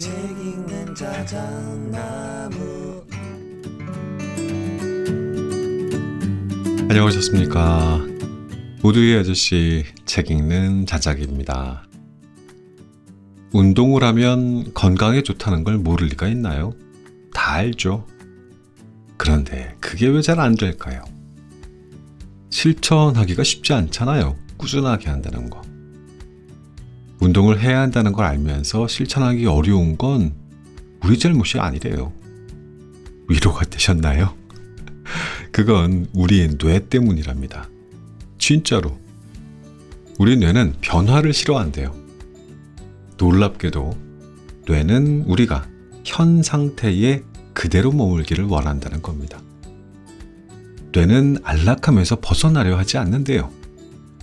책 읽는 자작나무. 안녕하셨습니까? 모두의 아저씨 책 읽는 자작입니다. 운동을 하면 건강에 좋다는 걸 모를 리가 있나요? 다 알죠. 그런데 그게 왜 잘 안 될까요? 실천하기가 쉽지 않잖아요. 꾸준하게 한다는 거. 운동을 해야 한다는 걸 알면서 실천하기 어려운 건 우리 잘못이 아니래요. 위로가 되셨나요? 그건 우리 뇌 때문이랍니다. 진짜로. 우리 뇌는 변화를 싫어한대요. 놀랍게도 뇌는 우리가 현 상태에 그대로 머물기를 원한다는 겁니다. 뇌는 안락함에서 벗어나려 하지 않는데요.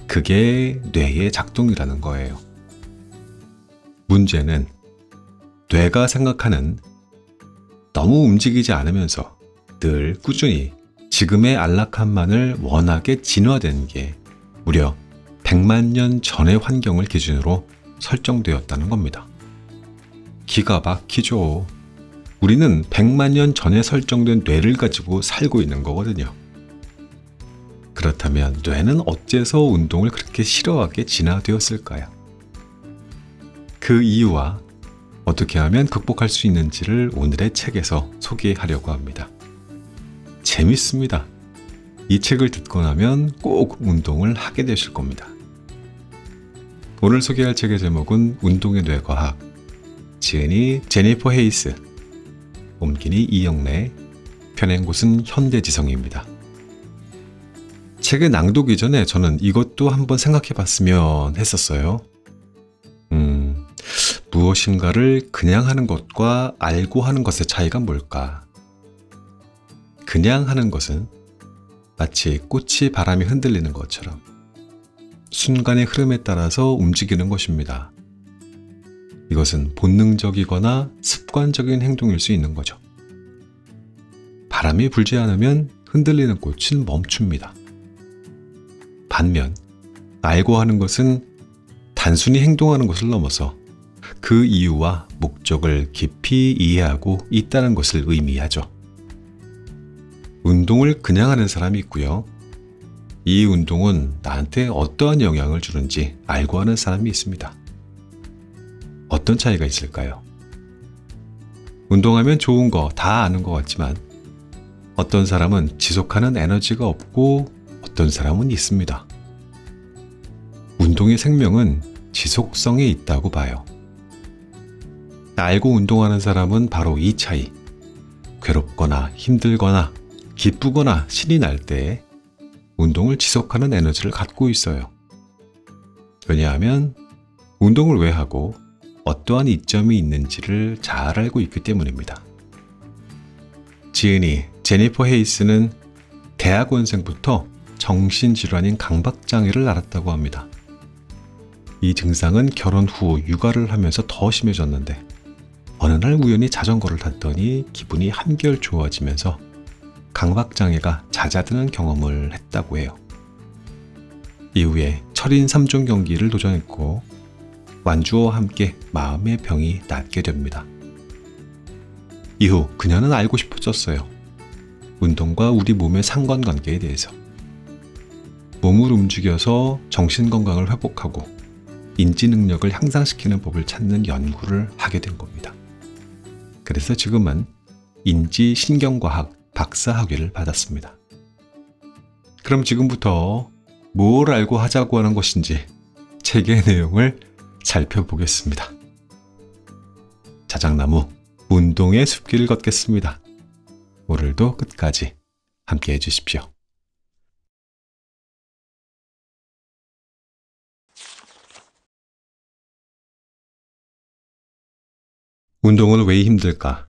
그게 뇌의 작동이라는 거예요. 문제는 뇌가 생각하는 너무 움직이지 않으면서 늘 꾸준히 지금의 안락함만을 원하게 진화된 게 무려 100만 년 전의 환경을 기준으로 설정되었다는 겁니다. 기가 막히죠. 우리는 100만 년 전에 설정된 뇌를 가지고 살고 있는 거거든요. 그렇다면 뇌는 어째서 운동을 그렇게 싫어하게 진화되었을까요? 그 이유와 어떻게 하면 극복할 수 있는지를 오늘의 책에서 소개하려고 합니다. 재밌습니다. 이 책을 듣고 나면 꼭 운동을 하게 되실 겁니다. 오늘 소개할 책의 제목은 운동의 뇌과학, 지은이 제니퍼 헤이스, 옮기니 이영래, 펴낸 곳은 현대지성입니다. 책을 낭독 이전에 저는 이것도 한번 생각해 봤으면 했었어요. 무엇인가를 그냥 하는 것과 알고 하는 것의 차이가 뭘까? 그냥 하는 것은 마치 꽃이 바람에 흔들리는 것처럼 순간의 흐름에 따라서 움직이는 것입니다. 이것은 본능적이거나 습관적인 행동일 수 있는 거죠. 바람이 불지 않으면 흔들리는 꽃은 멈춥니다. 반면 알고 하는 것은 단순히 행동하는 것을 넘어서 그 이유와 목적을 깊이 이해하고 있다는 것을 의미하죠. 운동을 그냥 하는 사람이 있고요. 이 운동은 나한테 어떠한 영향을 주는지 알고 하는 사람이 있습니다. 어떤 차이가 있을까요? 운동하면 좋은 거 다 아는 것 같지만 어떤 사람은 지속하는 에너지가 없고 어떤 사람은 있습니다. 운동의 생명은 지속성에 있다고 봐요. 알고 운동하는 사람은 바로 이 차이, 괴롭거나 힘들거나 기쁘거나 신이 날 때 운동을 지속하는 에너지를 갖고 있어요. 왜냐하면 운동을 왜 하고 어떠한 이점이 있는지를 잘 알고 있기 때문입니다. 지은이 제니퍼 헤이스는 대학원생부터 정신질환인 강박장애를 앓았다고 합니다. 이 증상은 결혼 후 육아를 하면서 더 심해졌는데 어느 날 우연히 자전거를 탔더니 기분이 한결 좋아지면서 강박장애가 잦아드는 경험을 했다고 해요. 이후에 철인 3종 경기를 도전했고 완주와 함께 마음의 병이 낫게 됩니다. 이후 그녀는 알고 싶어졌어요. 운동과 우리 몸의 상관관계에 대해서. 몸을 움직여서 정신건강을 회복하고 인지 능력을 향상시키는 법을 찾는 연구를 하게 된 겁니다. 그래서 지금은 인지신경과학 박사학위를 받았습니다. 그럼 지금부터 뭘 알고 하자고 하는 것인지 책의 내용을 살펴보겠습니다. 자작나무 운동의 숲길을 걷겠습니다. 오늘도 끝까지 함께 해주십시오. 운동은 왜 힘들까?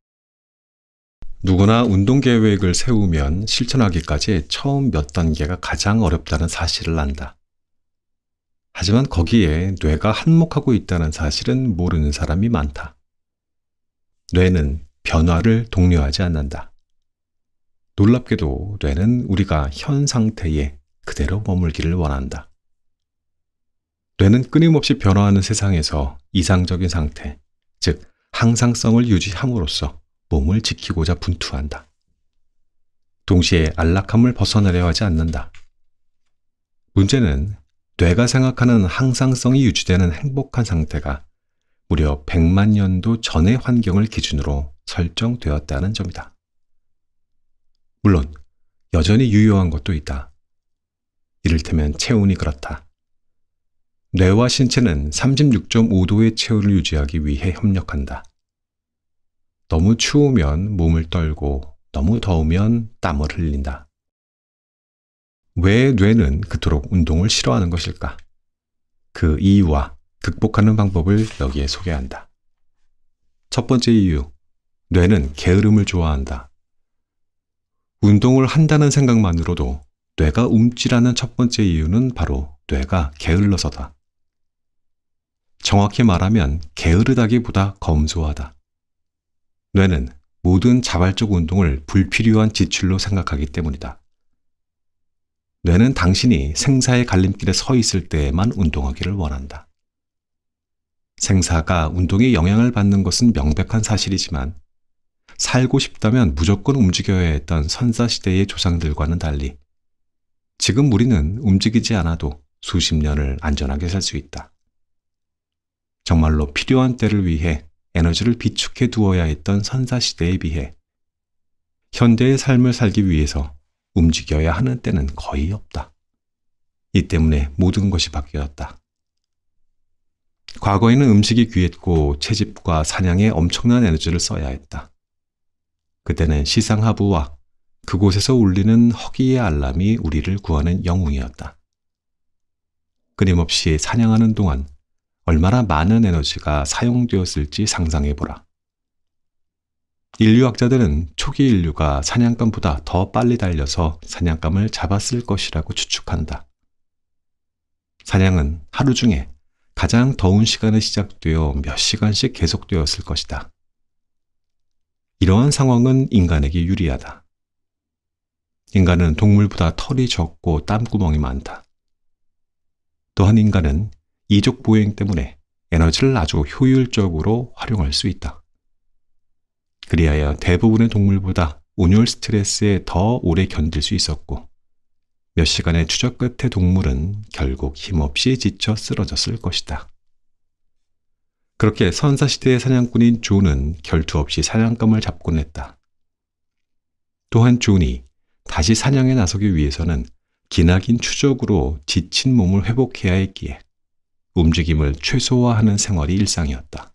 누구나 운동 계획을 세우면 실천하기까지 처음 몇 단계가 가장 어렵다는 사실을 안다. 하지만 거기에 뇌가 한몫하고 있다는 사실은 모르는 사람이 많다. 뇌는 변화를 독려하지 않는다. 놀랍게도 뇌는 우리가 현 상태에 그대로 머물기를 원한다. 뇌는 끊임없이 변화하는 세상에서 이상적인 상태, 즉 항상성을 유지함으로써 몸을 지키고자 분투한다. 동시에 안락함을 벗어나려 하지 않는다. 문제는 뇌가 생각하는 항상성이 유지되는 행복한 상태가 무려 100만 년도 전의 환경을 기준으로 설정되었다는 점이다. 물론 여전히 유효한 것도 있다. 이를테면 체온이 그렇다. 뇌와 신체는 36.5도의 체온을 유지하기 위해 협력한다. 너무 추우면 몸을 떨고 너무 더우면 땀을 흘린다. 왜 뇌는 그토록 운동을 싫어하는 것일까? 그 이유와 극복하는 방법을 여기에 소개한다. 첫 번째 이유, 뇌는 게으름을 좋아한다. 운동을 한다는 생각만으로도 뇌가 움찔하는 첫 번째 이유는 바로 뇌가 게을러서다. 정확히 말하면 게으르다기보다 검소하다. 뇌는 모든 자발적 운동을 불필요한 지출로 생각하기 때문이다. 뇌는 당신이 생사의 갈림길에 서 있을 때에만 운동하기를 원한다. 생사가 운동에 영향을 받는 것은 명백한 사실이지만 살고 싶다면 무조건 움직여야 했던 선사시대의 조상들과는 달리 지금 우리는 움직이지 않아도 수십 년을 안전하게 살 수 있다. 정말로 필요한 때를 위해 에너지를 비축해 두어야 했던 선사시대에 비해 현대의 삶을 살기 위해서 움직여야 하는 때는 거의 없다. 이 때문에 모든 것이 바뀌었다. 과거에는 음식이 귀했고 채집과 사냥에 엄청난 에너지를 써야 했다. 그때는 시상하부와 그곳에서 울리는 허기의 알람이 우리를 구하는 영웅이었다. 끊임없이 사냥하는 동안 얼마나 많은 에너지가 사용되었을지 상상해보라. 인류학자들은 초기 인류가 사냥감보다 더 빨리 달려서 사냥감을 잡았을 것이라고 추측한다. 사냥은 하루 중에 가장 더운 시간에 시작되어 몇 시간씩 계속되었을 것이다. 이러한 상황은 인간에게 유리하다. 인간은 동물보다 털이 적고 땀구멍이 많다. 또한 인간은 이족 보행 때문에 에너지를 아주 효율적으로 활용할 수 있다. 그리하여 대부분의 동물보다 온열 스트레스에 더 오래 견딜 수 있었고 몇 시간의 추적 끝에 동물은 결국 힘없이 지쳐 쓰러졌을 것이다. 그렇게 선사시대의 사냥꾼인 존은 결투 없이 사냥감을 잡곤 했다. 또한 존이 다시 사냥에 나서기 위해서는 기나긴 추적으로 지친 몸을 회복해야 했기에 움직임을 최소화하는 생활이 일상이었다.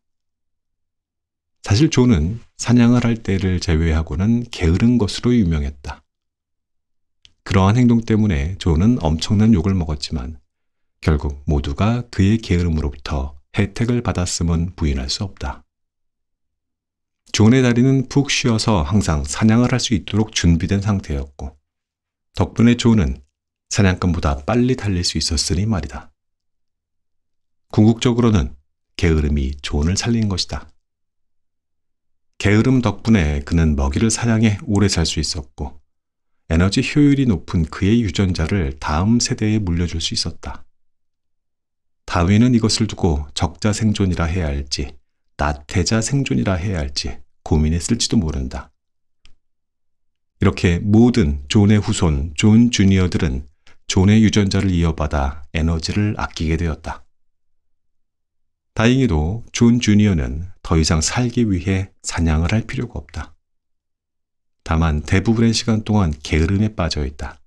사실 존은 사냥을 할 때를 제외하고는 게으른 것으로 유명했다. 그러한 행동 때문에 존은 엄청난 욕을 먹었지만 결국 모두가 그의 게으름으로부터 혜택을 받았음은 부인할 수 없다. 존의 다리는 푹 쉬어서 항상 사냥을 할 수 있도록 준비된 상태였고 덕분에 존은 사냥감보다 빨리 달릴 수 있었으니 말이다. 궁극적으로는 게으름이 존을 살린 것이다. 게으름 덕분에 그는 먹이를 사냥해 오래 살 수 있었고 에너지 효율이 높은 그의 유전자를 다음 세대에 물려줄 수 있었다. 다윈은 이것을 두고 적자 생존이라 해야 할지 나태자 생존이라 해야 할지 고민했을지도 모른다. 이렇게 모든 존의 후손 존 주니어들은 존의 유전자를 이어받아 에너지를 아끼게 되었다. 다행히도 존 주니어는 더 이상 살기 위해 사냥을 할 필요가 없다. 다만 대부분의 시간 동안 게으름에 빠져 있다.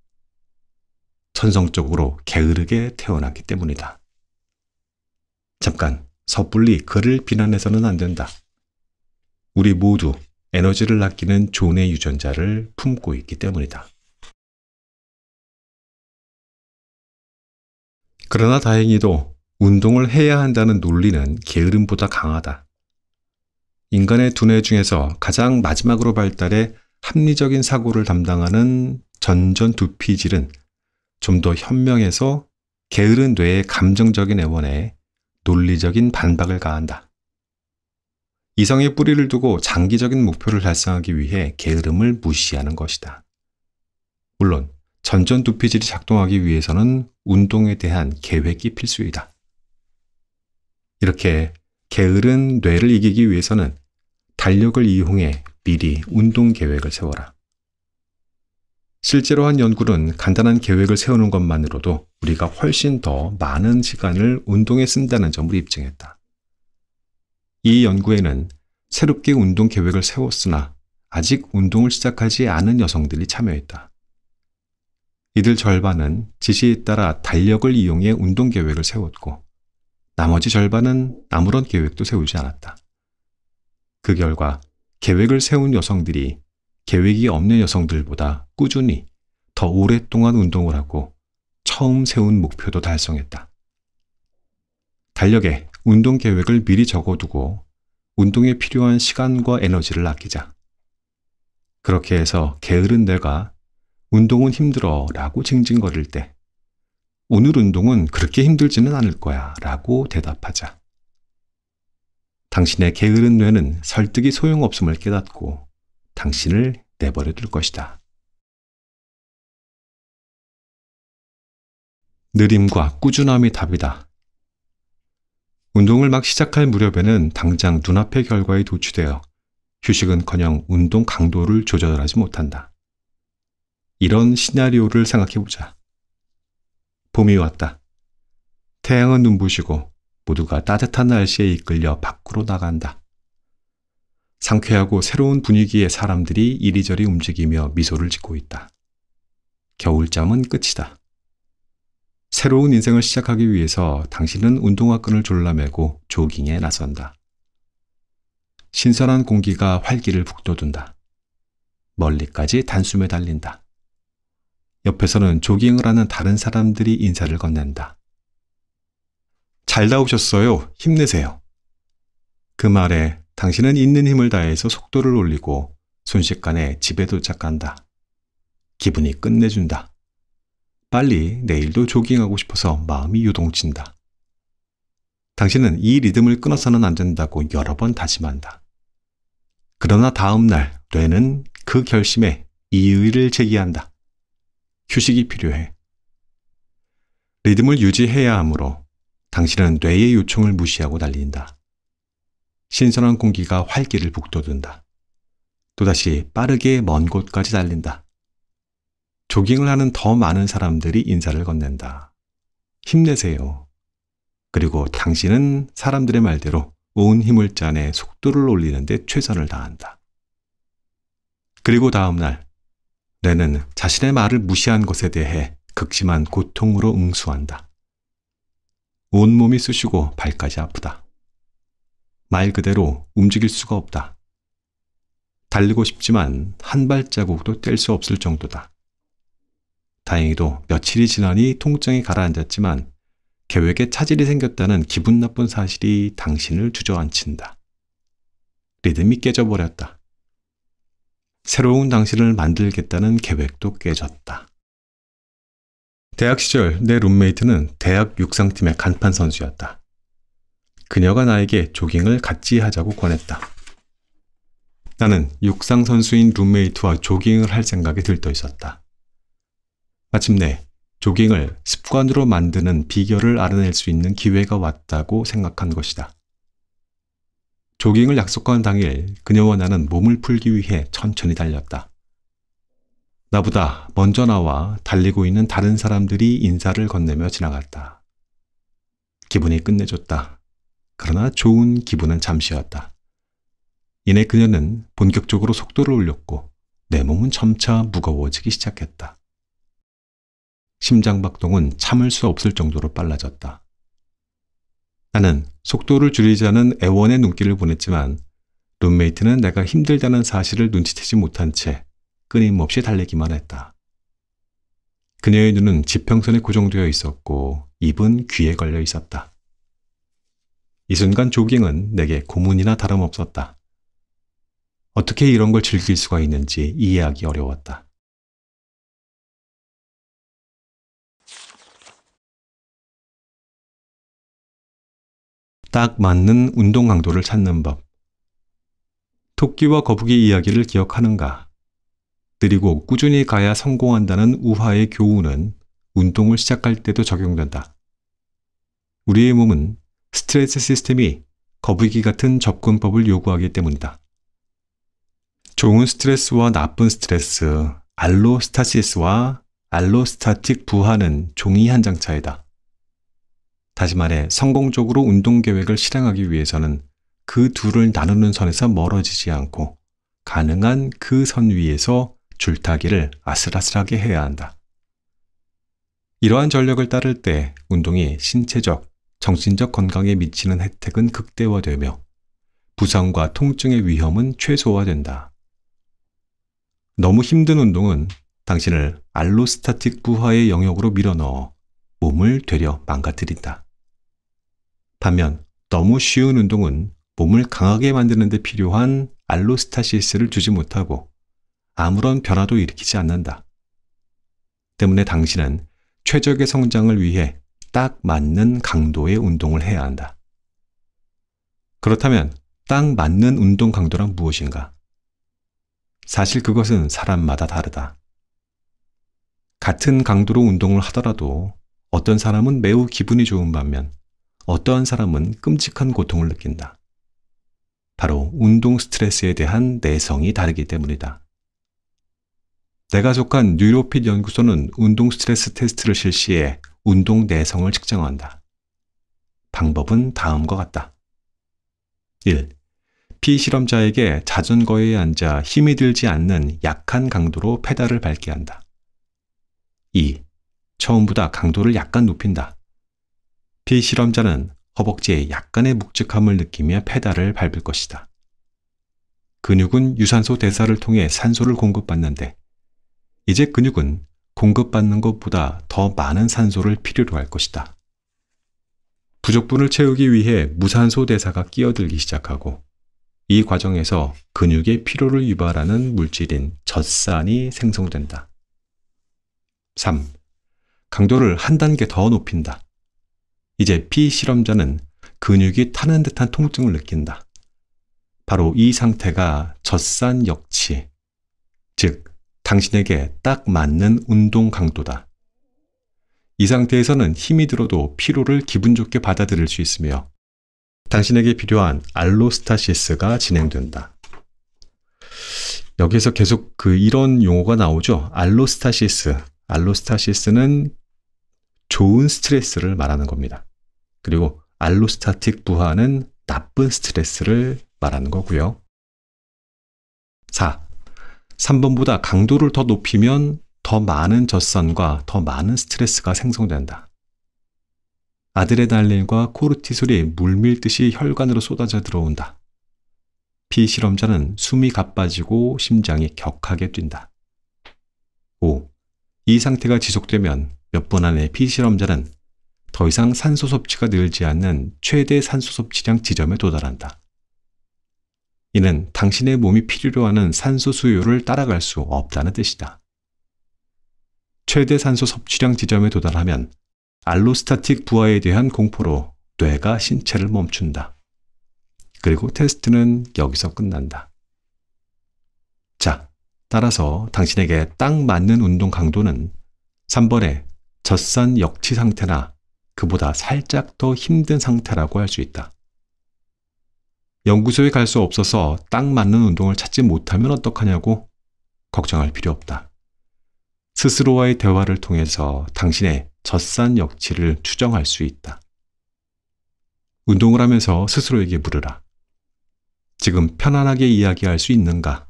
천성적으로 게으르게 태어났기 때문이다. 잠깐 섣불리 그를 비난해서는 안 된다. 우리 모두 에너지를 아끼는 존의 유전자를 품고 있기 때문이다. 그러나 다행히도 운동을 해야 한다는 논리는 게으름보다 강하다. 인간의 두뇌 중에서 가장 마지막으로 발달해 합리적인 사고를 담당하는 전전두피질은 좀 더 현명해서 게으른 뇌의 감정적인 애원에 논리적인 반박을 가한다. 이성의 뿌리를 두고 장기적인 목표를 달성하기 위해 게으름을 무시하는 것이다. 물론 전전두피질이 작동하기 위해서는 운동에 대한 계획이 필수이다. 이렇게 게으른 뇌를 이기기 위해서는 달력을 이용해 미리 운동 계획을 세워라. 실제로 한 연구는 간단한 계획을 세우는 것만으로도 우리가 훨씬 더 많은 시간을 운동에 쓴다는 점을 입증했다. 이 연구에는 새롭게 운동 계획을 세웠으나 아직 운동을 시작하지 않은 여성들이 참여했다. 이들 절반은 지시에 따라 달력을 이용해 운동 계획을 세웠고 나머지 절반은 아무런 계획도 세우지 않았다. 그 결과 계획을 세운 여성들이 계획이 없는 여성들보다 꾸준히 더 오랫동안 운동을 하고 처음 세운 목표도 달성했다. 달력에 운동 계획을 미리 적어두고 운동에 필요한 시간과 에너지를 아끼자. 그렇게 해서 게으른 내가 운동은 힘들어 라고 징징거릴 때 오늘 운동은 그렇게 힘들지는 않을 거야 라고 대답하자. 당신의 게으른 뇌는 설득이 소용없음을 깨닫고 당신을 내버려 둘 것이다. 느림과 꾸준함이 답이다. 운동을 막 시작할 무렵에는 당장 눈앞의 결과에 도취되어 휴식은커녕 운동 강도를 조절하지 못한다. 이런 시나리오를 생각해보자. 봄이 왔다. 태양은 눈부시고 모두가 따뜻한 날씨에 이끌려 밖으로 나간다. 상쾌하고 새로운 분위기의 사람들이 이리저리 움직이며 미소를 짓고 있다. 겨울잠은 끝이다. 새로운 인생을 시작하기 위해서 당신은 운동화끈을 졸라매고 조깅에 나선다. 신선한 공기가 활기를 북돋운다. 멀리까지 단숨에 달린다. 옆에서는 조깅을 하는 다른 사람들이 인사를 건넨다. 잘 나오셨어요. 힘내세요. 그 말에 당신은 있는 힘을 다해서 속도를 올리고 순식간에 집에 도착한다. 기분이 끝내준다. 빨리 내일도 조깅하고 싶어서 마음이 요동친다. 당신은 이 리듬을 끊어서는 안 된다고 여러 번 다짐한다. 그러나 다음 날 뇌는 그 결심에 이의를 제기한다. 휴식이 필요해. 리듬을 유지해야 하므로 당신은 뇌의 요청을 무시하고 달린다. 신선한 공기가 활기를 북돋운다. 또다시 빠르게 먼 곳까지 달린다. 조깅을 하는 더 많은 사람들이 인사를 건넨다. 힘내세요. 그리고 당신은 사람들의 말대로 온 힘을 짜내 속도를 올리는 데 최선을 다한다. 그리고 다음 날 뇌는 자신의 말을 무시한 것에 대해 극심한 고통으로 응수한다. 온몸이 쑤시고 발까지 아프다. 말 그대로 움직일 수가 없다. 달리고 싶지만 한 발자국도 뗄 수 없을 정도다. 다행히도 며칠이 지나니 통증이 가라앉았지만 계획에 차질이 생겼다는 기분 나쁜 사실이 당신을 주저앉힌다. 리듬이 깨져버렸다. 새로운 당신을 만들겠다는 계획도 깨졌다. 대학 시절 내 룸메이트는 대학 육상팀의 간판 선수였다. 그녀가 나에게 조깅을 같이 하자고 권했다. 나는 육상 선수인 룸메이트와 조깅을 할 생각이 들떠 있었다. 마침내 조깅을 습관으로 만드는 비결을 알아낼 수 있는 기회가 왔다고 생각한 것이다. 조깅을 약속한 당일 그녀와 나는 몸을 풀기 위해 천천히 달렸다. 나보다 먼저 나와 달리고 있는 다른 사람들이 인사를 건네며 지나갔다. 기분이 끝내줬다. 그러나 좋은 기분은 잠시였다. 이내 그녀는 본격적으로 속도를 올렸고 내 몸은 점차 무거워지기 시작했다. 심장박동은 참을 수 없을 정도로 빨라졌다. 나는 속도를 줄이자는 애원의 눈길을 보냈지만 룸메이트는 내가 힘들다는 사실을 눈치채지 못한 채 끊임없이 달리기만 했다. 그녀의 눈은 지평선에 고정되어 있었고 입은 귀에 걸려 있었다. 이 순간 조깅은 내게 고문이나 다름없었다. 어떻게 이런 걸 즐길 수가 있는지 이해하기 어려웠다. 딱 맞는 운동 강도를 찾는 법. 토끼와 거북이 이야기를 기억하는가? 느리고 꾸준히 가야 성공한다는 우화의 교훈은 운동을 시작할 때도 적용된다. 우리의 몸은 스트레스 시스템이 거북이 같은 접근법을 요구하기 때문이다. 좋은 스트레스와 나쁜 스트레스, 알로스타시스와 알로스타틱 부하는 종이 한 장 차이다. 다시 말해 성공적으로 운동 계획을 실행하기 위해서는 그 둘을 나누는 선에서 멀어지지 않고 가능한 그 선 위에서 줄타기를 아슬아슬하게 해야 한다. 이러한 전략을 따를 때 운동이 신체적, 정신적 건강에 미치는 혜택은 극대화되며 부상과 통증의 위험은 최소화된다. 너무 힘든 운동은 당신을 알로스타틱 부하의 영역으로 밀어넣어 몸을 되려 망가뜨린다. 반면 너무 쉬운 운동은 몸을 강하게 만드는 데 필요한 알로스타시스를 주지 못하고 아무런 변화도 일으키지 않는다. 때문에 당신은 최적의 성장을 위해 딱 맞는 강도의 운동을 해야 한다. 그렇다면 딱 맞는 운동 강도란 무엇인가? 사실 그것은 사람마다 다르다. 같은 강도로 운동을 하더라도 어떤 사람은 매우 기분이 좋은 반면 어떠한 사람은 끔찍한 고통을 느낀다. 바로 운동 스트레스에 대한 내성이 다르기 때문이다. 내가 속한 뉴로핏 연구소는 운동 스트레스 테스트를 실시해 운동 내성을 측정한다. 방법은 다음과 같다. 1. 피실험자에게 자전거에 앉아 힘이 들지 않는 약한 강도로 페달을 밟게 한다. 2. 처음보다 강도를 약간 높인다. 피실험자는 허벅지에 약간의 묵직함을 느끼며 페달을 밟을 것이다. 근육은 유산소 대사를 통해 산소를 공급받는데 이제 근육은 공급받는 것보다 더 많은 산소를 필요로 할 것이다. 부족분을 채우기 위해 무산소 대사가 끼어들기 시작하고 이 과정에서 근육의 피로를 유발하는 물질인 젖산이 생성된다. 3. 강도를 한 단계 더 높인다. 이제 피실험자는 근육이 타는 듯한 통증을 느낀다. 바로 이 상태가 젖산 역치, 즉 당신에게 딱 맞는 운동 강도다. 이 상태에서는 힘이 들어도 피로를 기분 좋게 받아들일 수 있으며 당신에게 필요한 알로스타시스가 진행된다. 여기에서 계속 이런 용어가 나오죠. 알로스타시스. 알로스타시스는 좋은 스트레스를 말하는 겁니다. 그리고 알로스타틱 부하는 나쁜 스트레스를 말하는 거고요. 4. 3번보다 강도를 더 높이면 더 많은 젖산과 더 많은 스트레스가 생성된다. 아드레날린과 코르티솔이 물밀듯이 혈관으로 쏟아져 들어온다. 피실험자는 숨이 가빠지고 심장이 격하게 뛴다. 5. 이 상태가 지속되면 몇 분 안에 피실험자는 더 이상 산소 섭취가 늘지 않는 최대 산소 섭취량 지점에 도달한다. 이는 당신의 몸이 필요로 하는 산소 수요를 따라갈 수 없다는 뜻이다. 최대 산소 섭취량 지점에 도달하면 알로스타틱 부하에 대한 공포로 뇌가 신체를 멈춘다. 그리고 테스트는 여기서 끝난다. 자, 따라서 당신에게 딱 맞는 운동 강도는 3번의 젖산 역치 상태나 그보다 살짝 더 힘든 상태라고 할 수 있다. 연구소에 갈 수 없어서 딱 맞는 운동을 찾지 못하면 어떡하냐고 걱정할 필요 없다. 스스로와의 대화를 통해서 당신의 젖산 역치를 추정할 수 있다. 운동을 하면서 스스로에게 물으라. 지금 편안하게 이야기할 수 있는가?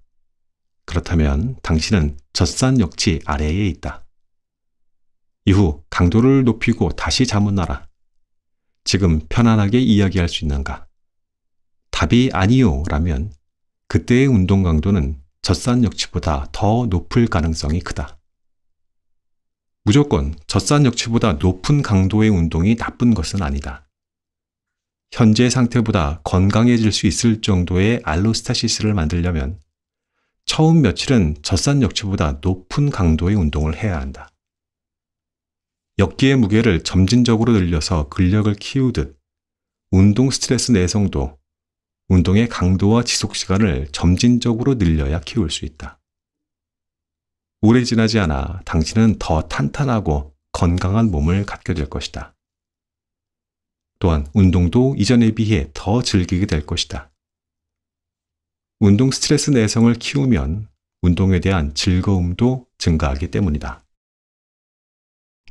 그렇다면 당신은 젖산 역치 아래에 있다. 이후 강도를 높이고 다시 자문하라. 지금 편안하게 이야기할 수 있는가? 답이 아니요 라면 그때의 운동 강도는 젖산 역치보다 더 높을 가능성이 크다. 무조건 젖산 역치보다 높은 강도의 운동이 나쁜 것은 아니다. 현재 상태보다 건강해질 수 있을 정도의 알로스타시스를 만들려면 처음 며칠은 젖산 역치보다 높은 강도의 운동을 해야 한다. 역기의 무게를 점진적으로 늘려서 근력을 키우듯 운동 스트레스 내성도 운동의 강도와 지속 시간을 점진적으로 늘려야 키울 수 있다. 오래 지나지 않아 당신은 더 탄탄하고 건강한 몸을 갖게 될 것이다. 또한 운동도 이전에 비해 더 즐기게 될 것이다. 운동 스트레스 내성을 키우면 운동에 대한 즐거움도 증가하기 때문이다.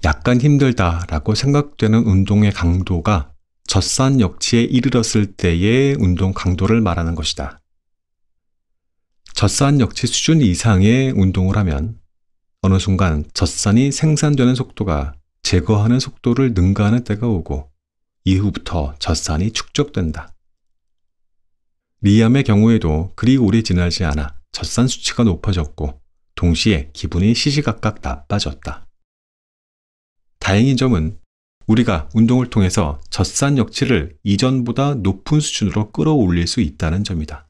약간 힘들다라고 생각되는 운동의 강도가 젖산역치에 이르렀을 때의 운동 강도를 말하는 것이다. 젖산역치 수준 이상의 운동을 하면 어느 순간 젖산이 생산되는 속도가 제거하는 속도를 능가하는 때가 오고 이후부터 젖산이 축적된다. 리암의 경우에도 그리 오래 지나지 않아 젖산 수치가 높아졌고 동시에 기분이 시시각각 나빠졌다. 다행인 점은 우리가 운동을 통해서 젖산 역치를 이전보다 높은 수준으로 끌어올릴 수 있다는 점이다.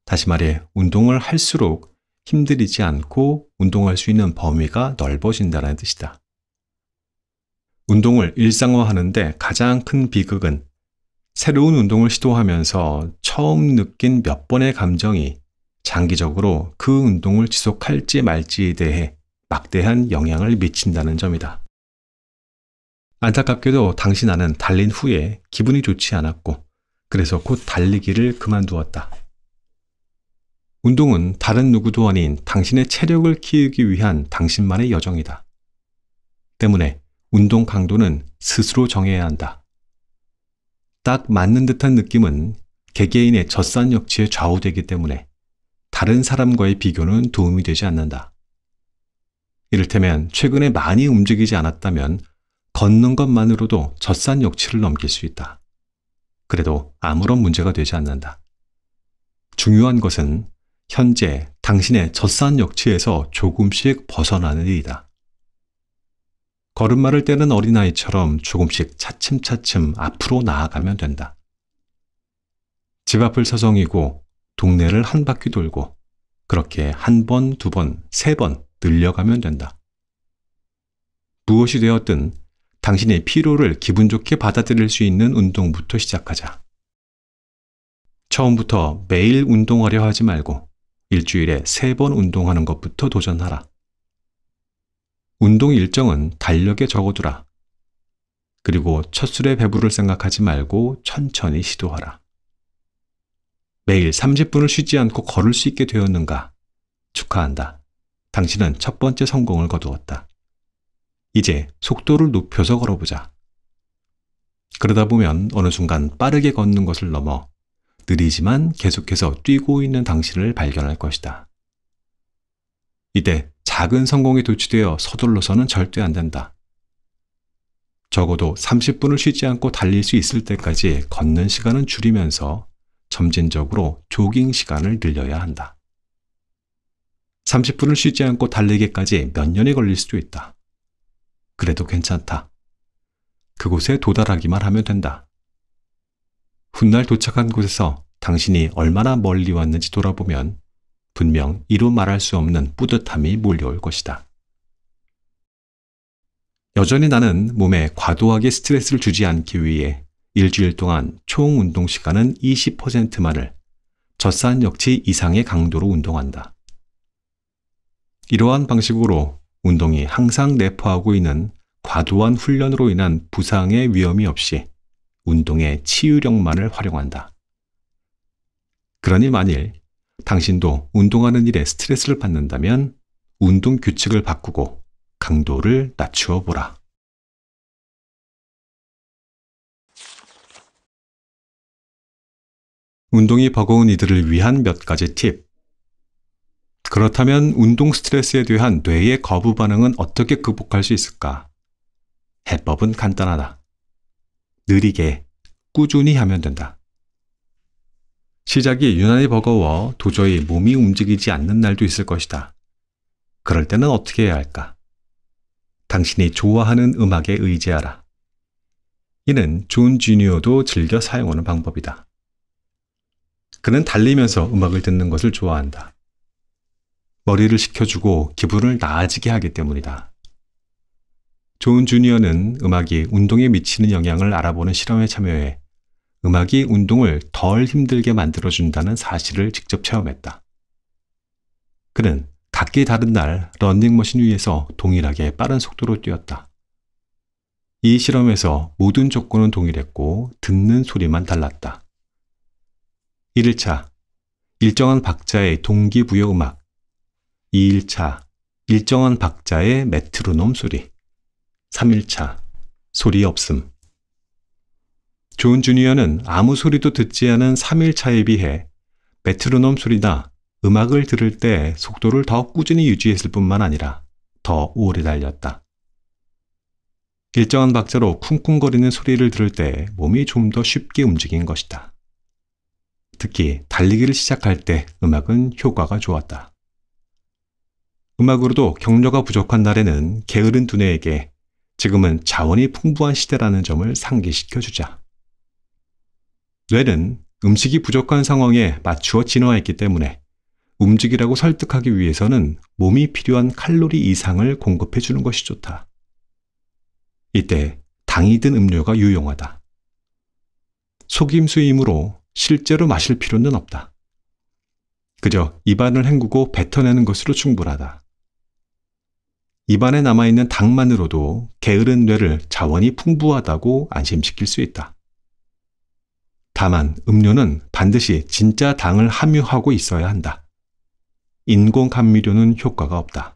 다시 말해 운동을 할수록 힘들이지 않고 운동할 수 있는 범위가 넓어진다는 뜻이다. 운동을 일상화하는데 가장 큰 비극은 새로운 운동을 시도하면서 처음 느낀 몇 번의 감정이 장기적으로 그 운동을 지속할지 말지에 대해 막대한 영향을 미친다는 점이다. 안타깝게도 당시 나는 달린 후에 기분이 좋지 않았고 그래서 곧 달리기를 그만두었다. 운동은 다른 누구도 아닌 당신의 체력을 키우기 위한 당신만의 여정이다. 때문에 운동 강도는 스스로 정해야 한다. 딱 맞는 듯한 느낌은 개개인의 젖산 역치에 좌우되기 때문에 다른 사람과의 비교는 도움이 되지 않는다. 이를테면 최근에 많이 움직이지 않았다면 걷는 것만으로도 젖산 역치를 넘길 수 있다. 그래도 아무런 문제가 되지 않는다. 중요한 것은 현재 당신의 젖산 역치에서 조금씩 벗어나는 일이다. 걸음마를 떼는 어린아이처럼 조금씩 차츰차츰 앞으로 나아가면 된다. 집 앞을 서성이고 동네를 한 바퀴 돌고 그렇게 한 번, 두 번, 세 번 늘려가면 된다. 무엇이 되었든 당신의 피로를 기분 좋게 받아들일 수 있는 운동부터 시작하자. 처음부터 매일 운동하려 하지 말고 일주일에 3번 운동하는 것부터 도전하라. 운동 일정은 달력에 적어두라. 그리고 첫 술에 배부를 생각하지 말고 천천히 시도하라. 매일 30분을 쉬지 않고 걸을 수 있게 되었는가? 축하한다. 당신은 첫 번째 성공을 거두었다. 이제 속도를 높여서 걸어보자. 그러다 보면 어느 순간 빠르게 걷는 것을 넘어 느리지만 계속해서 뛰고 있는 당신을 발견할 것이다. 이때 작은 성공에 도취되어 서둘러서는 절대 안 된다. 적어도 30분을 쉬지 않고 달릴 수 있을 때까지 걷는 시간은 줄이면서 점진적으로 조깅 시간을 늘려야 한다. 30분을 쉬지 않고 달리기까지 몇 년이 걸릴 수도 있다. 그래도 괜찮다. 그곳에 도달하기만 하면 된다. 훗날 도착한 곳에서 당신이 얼마나 멀리 왔는지 돌아보면 분명 이루 말할 수 없는 뿌듯함이 몰려올 것이다. 여전히 나는 몸에 과도하게 스트레스를 주지 않기 위해 일주일 동안 총 운동 시간은 20%만을 젖산 역치 이상의 강도로 운동한다. 이러한 방식으로 운동이 항상 내포하고 있는 과도한 훈련으로 인한 부상의 위험이 없이 운동의 치유력만을 활용한다. 그러니 만일 당신도 운동하는 일에 스트레스를 받는다면 운동 규칙을 바꾸고 강도를 낮추어 보라. 운동이 버거운 이들을 위한 몇 가지 팁. 그렇다면 운동 스트레스에 대한 뇌의 거부 반응은 어떻게 극복할 수 있을까? 해법은 간단하다. 느리게, 꾸준히 하면 된다. 시작이 유난히 버거워 도저히 몸이 움직이지 않는 날도 있을 것이다. 그럴 때는 어떻게 해야 할까? 당신이 좋아하는 음악에 의지하라. 이는 존 주니어도 즐겨 사용하는 방법이다. 그는 달리면서 음악을 듣는 것을 좋아한다. 머리를 식혀주고 기분을 나아지게 하기 때문이다. 존 주니어는 음악이 운동에 미치는 영향을 알아보는 실험에 참여해 음악이 운동을 덜 힘들게 만들어준다는 사실을 직접 체험했다. 그는 각기 다른 날 러닝머신 위에서 동일하게 빠른 속도로 뛰었다. 이 실험에서 모든 조건은 동일했고 듣는 소리만 달랐다. 1일차, 일정한 박자의 동기부여 음악, 2일차 일정한 박자의 메트로놈 소리, 3일차 소리 없음. 존 주니어는 아무 소리도 듣지 않은 3일차에 비해 메트로놈 소리나 음악을 들을 때 속도를 더 꾸준히 유지했을 뿐만 아니라 더 오래 달렸다. 일정한 박자로 쿵쿵거리는 소리를 들을 때 몸이 좀 더 쉽게 움직인 것이다. 특히 달리기를 시작할 때 음악은 효과가 좋았다. 음악으로도 격려가 부족한 날에는 게으른 두뇌에게 지금은 자원이 풍부한 시대라는 점을 상기시켜주자. 뇌는 음식이 부족한 상황에 맞추어 진화했기 때문에 움직이라고 설득하기 위해서는 몸이 필요한 칼로리 이상을 공급해 주는 것이 좋다. 이때 당이 든 음료가 유용하다. 속임수이므로 실제로 마실 필요는 없다. 그저 입안을 헹구고 뱉어내는 것으로 충분하다. 입안에 남아있는 당만으로도 게으른 뇌를 자원이 풍부하다고 안심시킬 수 있다. 다만 음료는 반드시 진짜 당을 함유하고 있어야 한다. 인공 감미료는 효과가 없다.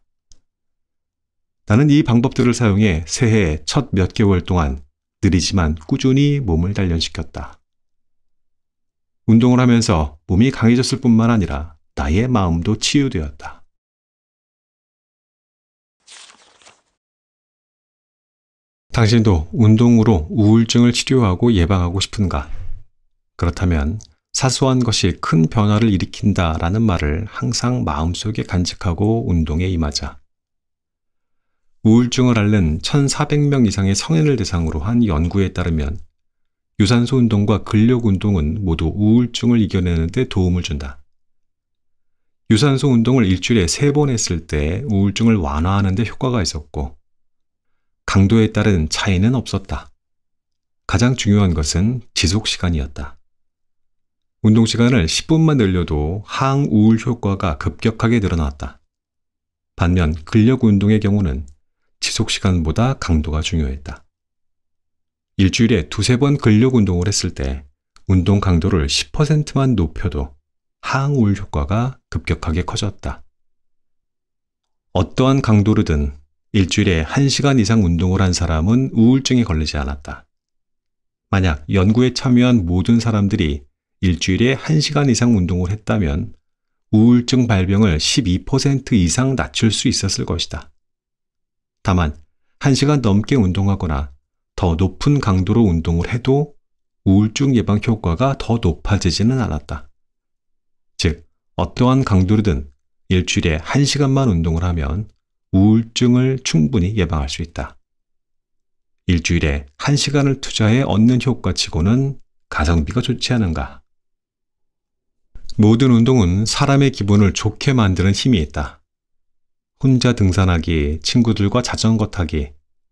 나는 이 방법들을 사용해 새해 첫 몇 개월 동안 느리지만 꾸준히 몸을 단련시켰다. 운동을 하면서 몸이 강해졌을 뿐만 아니라 나의 마음도 치유되었다. 당신도 운동으로 우울증을 치료하고 예방하고 싶은가? 그렇다면 사소한 것이 큰 변화를 일으킨다라는 말을 항상 마음속에 간직하고 운동에 임하자. 우울증을 앓는 1,400명 이상의 성인을 대상으로 한 연구에 따르면 유산소 운동과 근력 운동은 모두 우울증을 이겨내는 데 도움을 준다. 유산소 운동을 일주일에 3번 했을 때 우울증을 완화하는 데 효과가 있었고 강도에 따른 차이는 없었다. 가장 중요한 것은 지속 시간이었다. 운동 시간을 10분만 늘려도 항우울 효과가 급격하게 늘어났다. 반면 근력 운동의 경우는 지속 시간보다 강도가 중요했다. 일주일에 2-3번 근력 운동을 했을 때 운동 강도를 10%만 높여도 항우울 효과가 급격하게 커졌다. 어떠한 강도로든 일주일에 1시간 이상 운동을 한 사람은 우울증에 걸리지 않았다. 만약 연구에 참여한 모든 사람들이 일주일에 1시간 이상 운동을 했다면 우울증 발병을 12% 이상 낮출 수 있었을 것이다. 다만 1시간 넘게 운동하거나 더 높은 강도로 운동을 해도 우울증 예방 효과가 더 높아지지는 않았다. 즉, 어떠한 강도로든 일주일에 1시간만 운동을 하면 우울증을 충분히 예방할 수 있다. 일주일에 1시간을 투자해 얻는 효과치고는 가성비가 좋지 않은가? 모든 운동은 사람의 기분을 좋게 만드는 힘이 있다. 혼자 등산하기, 친구들과 자전거 타기,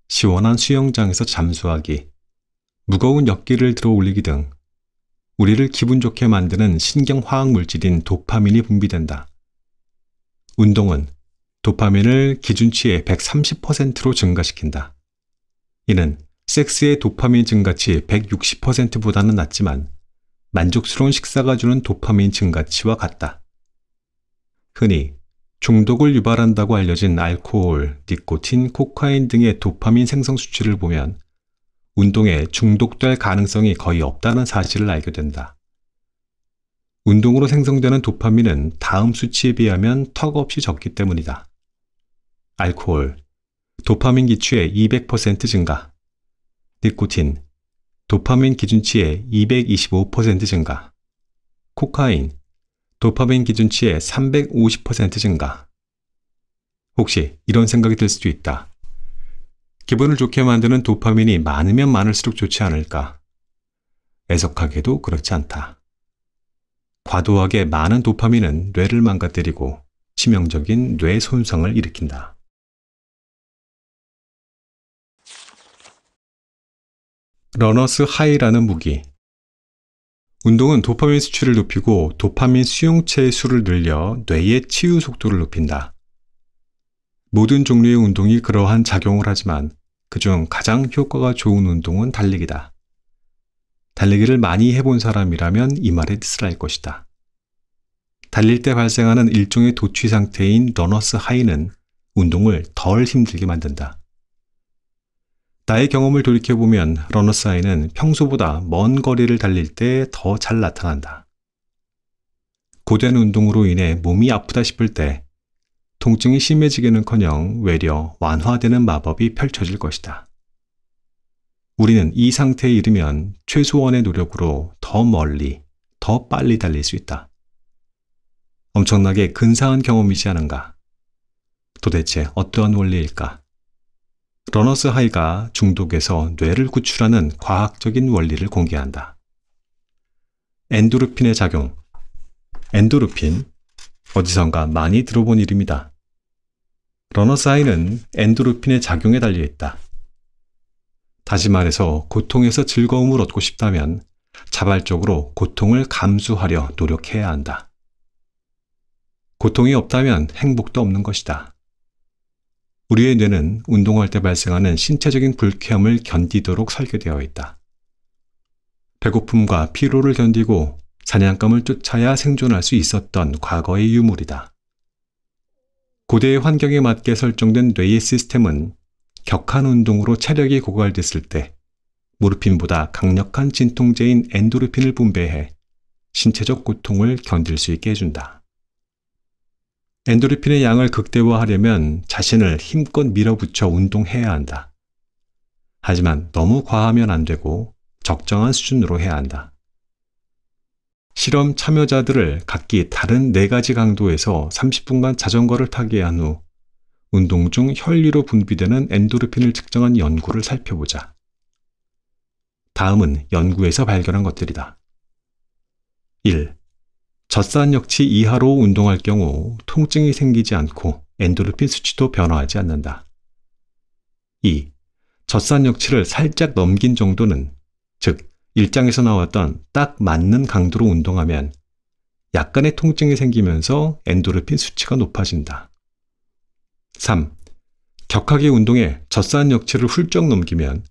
시원한 수영장에서 잠수하기, 무거운 역기를 들어 올리기 등 우리를 기분 좋게 만드는 신경화학 물질인 도파민이 분비된다. 운동은 도파민을 기준치의 130%로 증가시킨다. 이는 섹스의 도파민 증가치 160%보다는 낮지만 만족스러운 식사가 주는 도파민 증가치와 같다. 흔히 중독을 유발한다고 알려진 알코올, 니코틴, 코카인 등의 도파민 생성 수치를 보면 운동에 중독될 가능성이 거의 없다는 사실을 알게 된다. 운동으로 생성되는 도파민은 다음 수치에 비하면 턱없이 적기 때문이다. 알코올, 도파민 기초의 200% 증가, 니코틴, 도파민 기준치의 225% 증가, 코카인, 도파민 기준치의 350% 증가. 혹시 이런 생각이 들 수도 있다. 기분을 좋게 만드는 도파민이 많으면 많을수록 좋지 않을까? 애석하게도 그렇지 않다. 과도하게 많은 도파민은 뇌를 망가뜨리고 치명적인 뇌 손상을 일으킨다. 러너스 하이라는 무기. 운동은 도파민 수치를 높이고 도파민 수용체의 수를 늘려 뇌의 치유 속도를 높인다. 모든 종류의 운동이 그러한 작용을 하지만 그중 가장 효과가 좋은 운동은 달리기다. 달리기를 많이 해본 사람이라면 이 말의 뜻을 알 것이다. 달릴 때 발생하는 일종의 도취 상태인 러너스 하이는 운동을 덜 힘들게 만든다. 나의 경험을 돌이켜보면 러너스 하이는 평소보다 먼 거리를 달릴 때 더 잘 나타난다. 고된 운동으로 인해 몸이 아프다 싶을 때 통증이 심해지기는커녕 외려 완화되는 마법이 펼쳐질 것이다. 우리는 이 상태에 이르면 최소한의 노력으로 더 멀리, 더 빨리 달릴 수 있다. 엄청나게 근사한 경험이지 않은가? 도대체 어떠한 원리일까? 러너스 하이가 중독에서 뇌를 구출하는 과학적인 원리를 공개한다. 엔도르핀의 작용. 엔도르핀, 어디선가 많이 들어본 이름이다. 러너스 하이는 엔도르핀의 작용에 달려있다. 다시 말해서 고통에서 즐거움을 얻고 싶다면 자발적으로 고통을 감수하려 노력해야 한다. 고통이 없다면 행복도 없는 것이다. 우리의 뇌는 운동할 때 발생하는 신체적인 불쾌함을 견디도록 설계되어 있다. 배고픔과 피로를 견디고 사냥감을 쫓아야 생존할 수 있었던 과거의 유물이다. 고대의 환경에 맞게 설정된 뇌의 시스템은 격한 운동으로 체력이 고갈됐을 때 모르핀보다 강력한 진통제인 엔도르핀을 분비해 신체적 고통을 견딜 수 있게 해준다. 엔도르핀의 양을 극대화하려면 자신을 힘껏 밀어붙여 운동해야 한다. 하지만 너무 과하면 안 되고 적정한 수준으로 해야 한다. 실험 참여자들을 각기 다른 4가지 강도에서 30분간 자전거를 타게 한 후 운동 중 혈류로 분비되는 엔도르핀을 측정한 연구를 살펴보자. 다음은 연구에서 발견한 것들이다. 1. 젖산역치 이하로 운동할 경우 통증이 생기지 않고 엔도르핀 수치도 변화하지 않는다. 2. 젖산역치를 살짝 넘긴 정도는, 즉 1장에서 나왔던 딱 맞는 강도로 운동하면 약간의 통증이 생기면서 엔도르핀 수치가 높아진다. 3. 격하게 운동해 젖산역치를 훌쩍 넘기면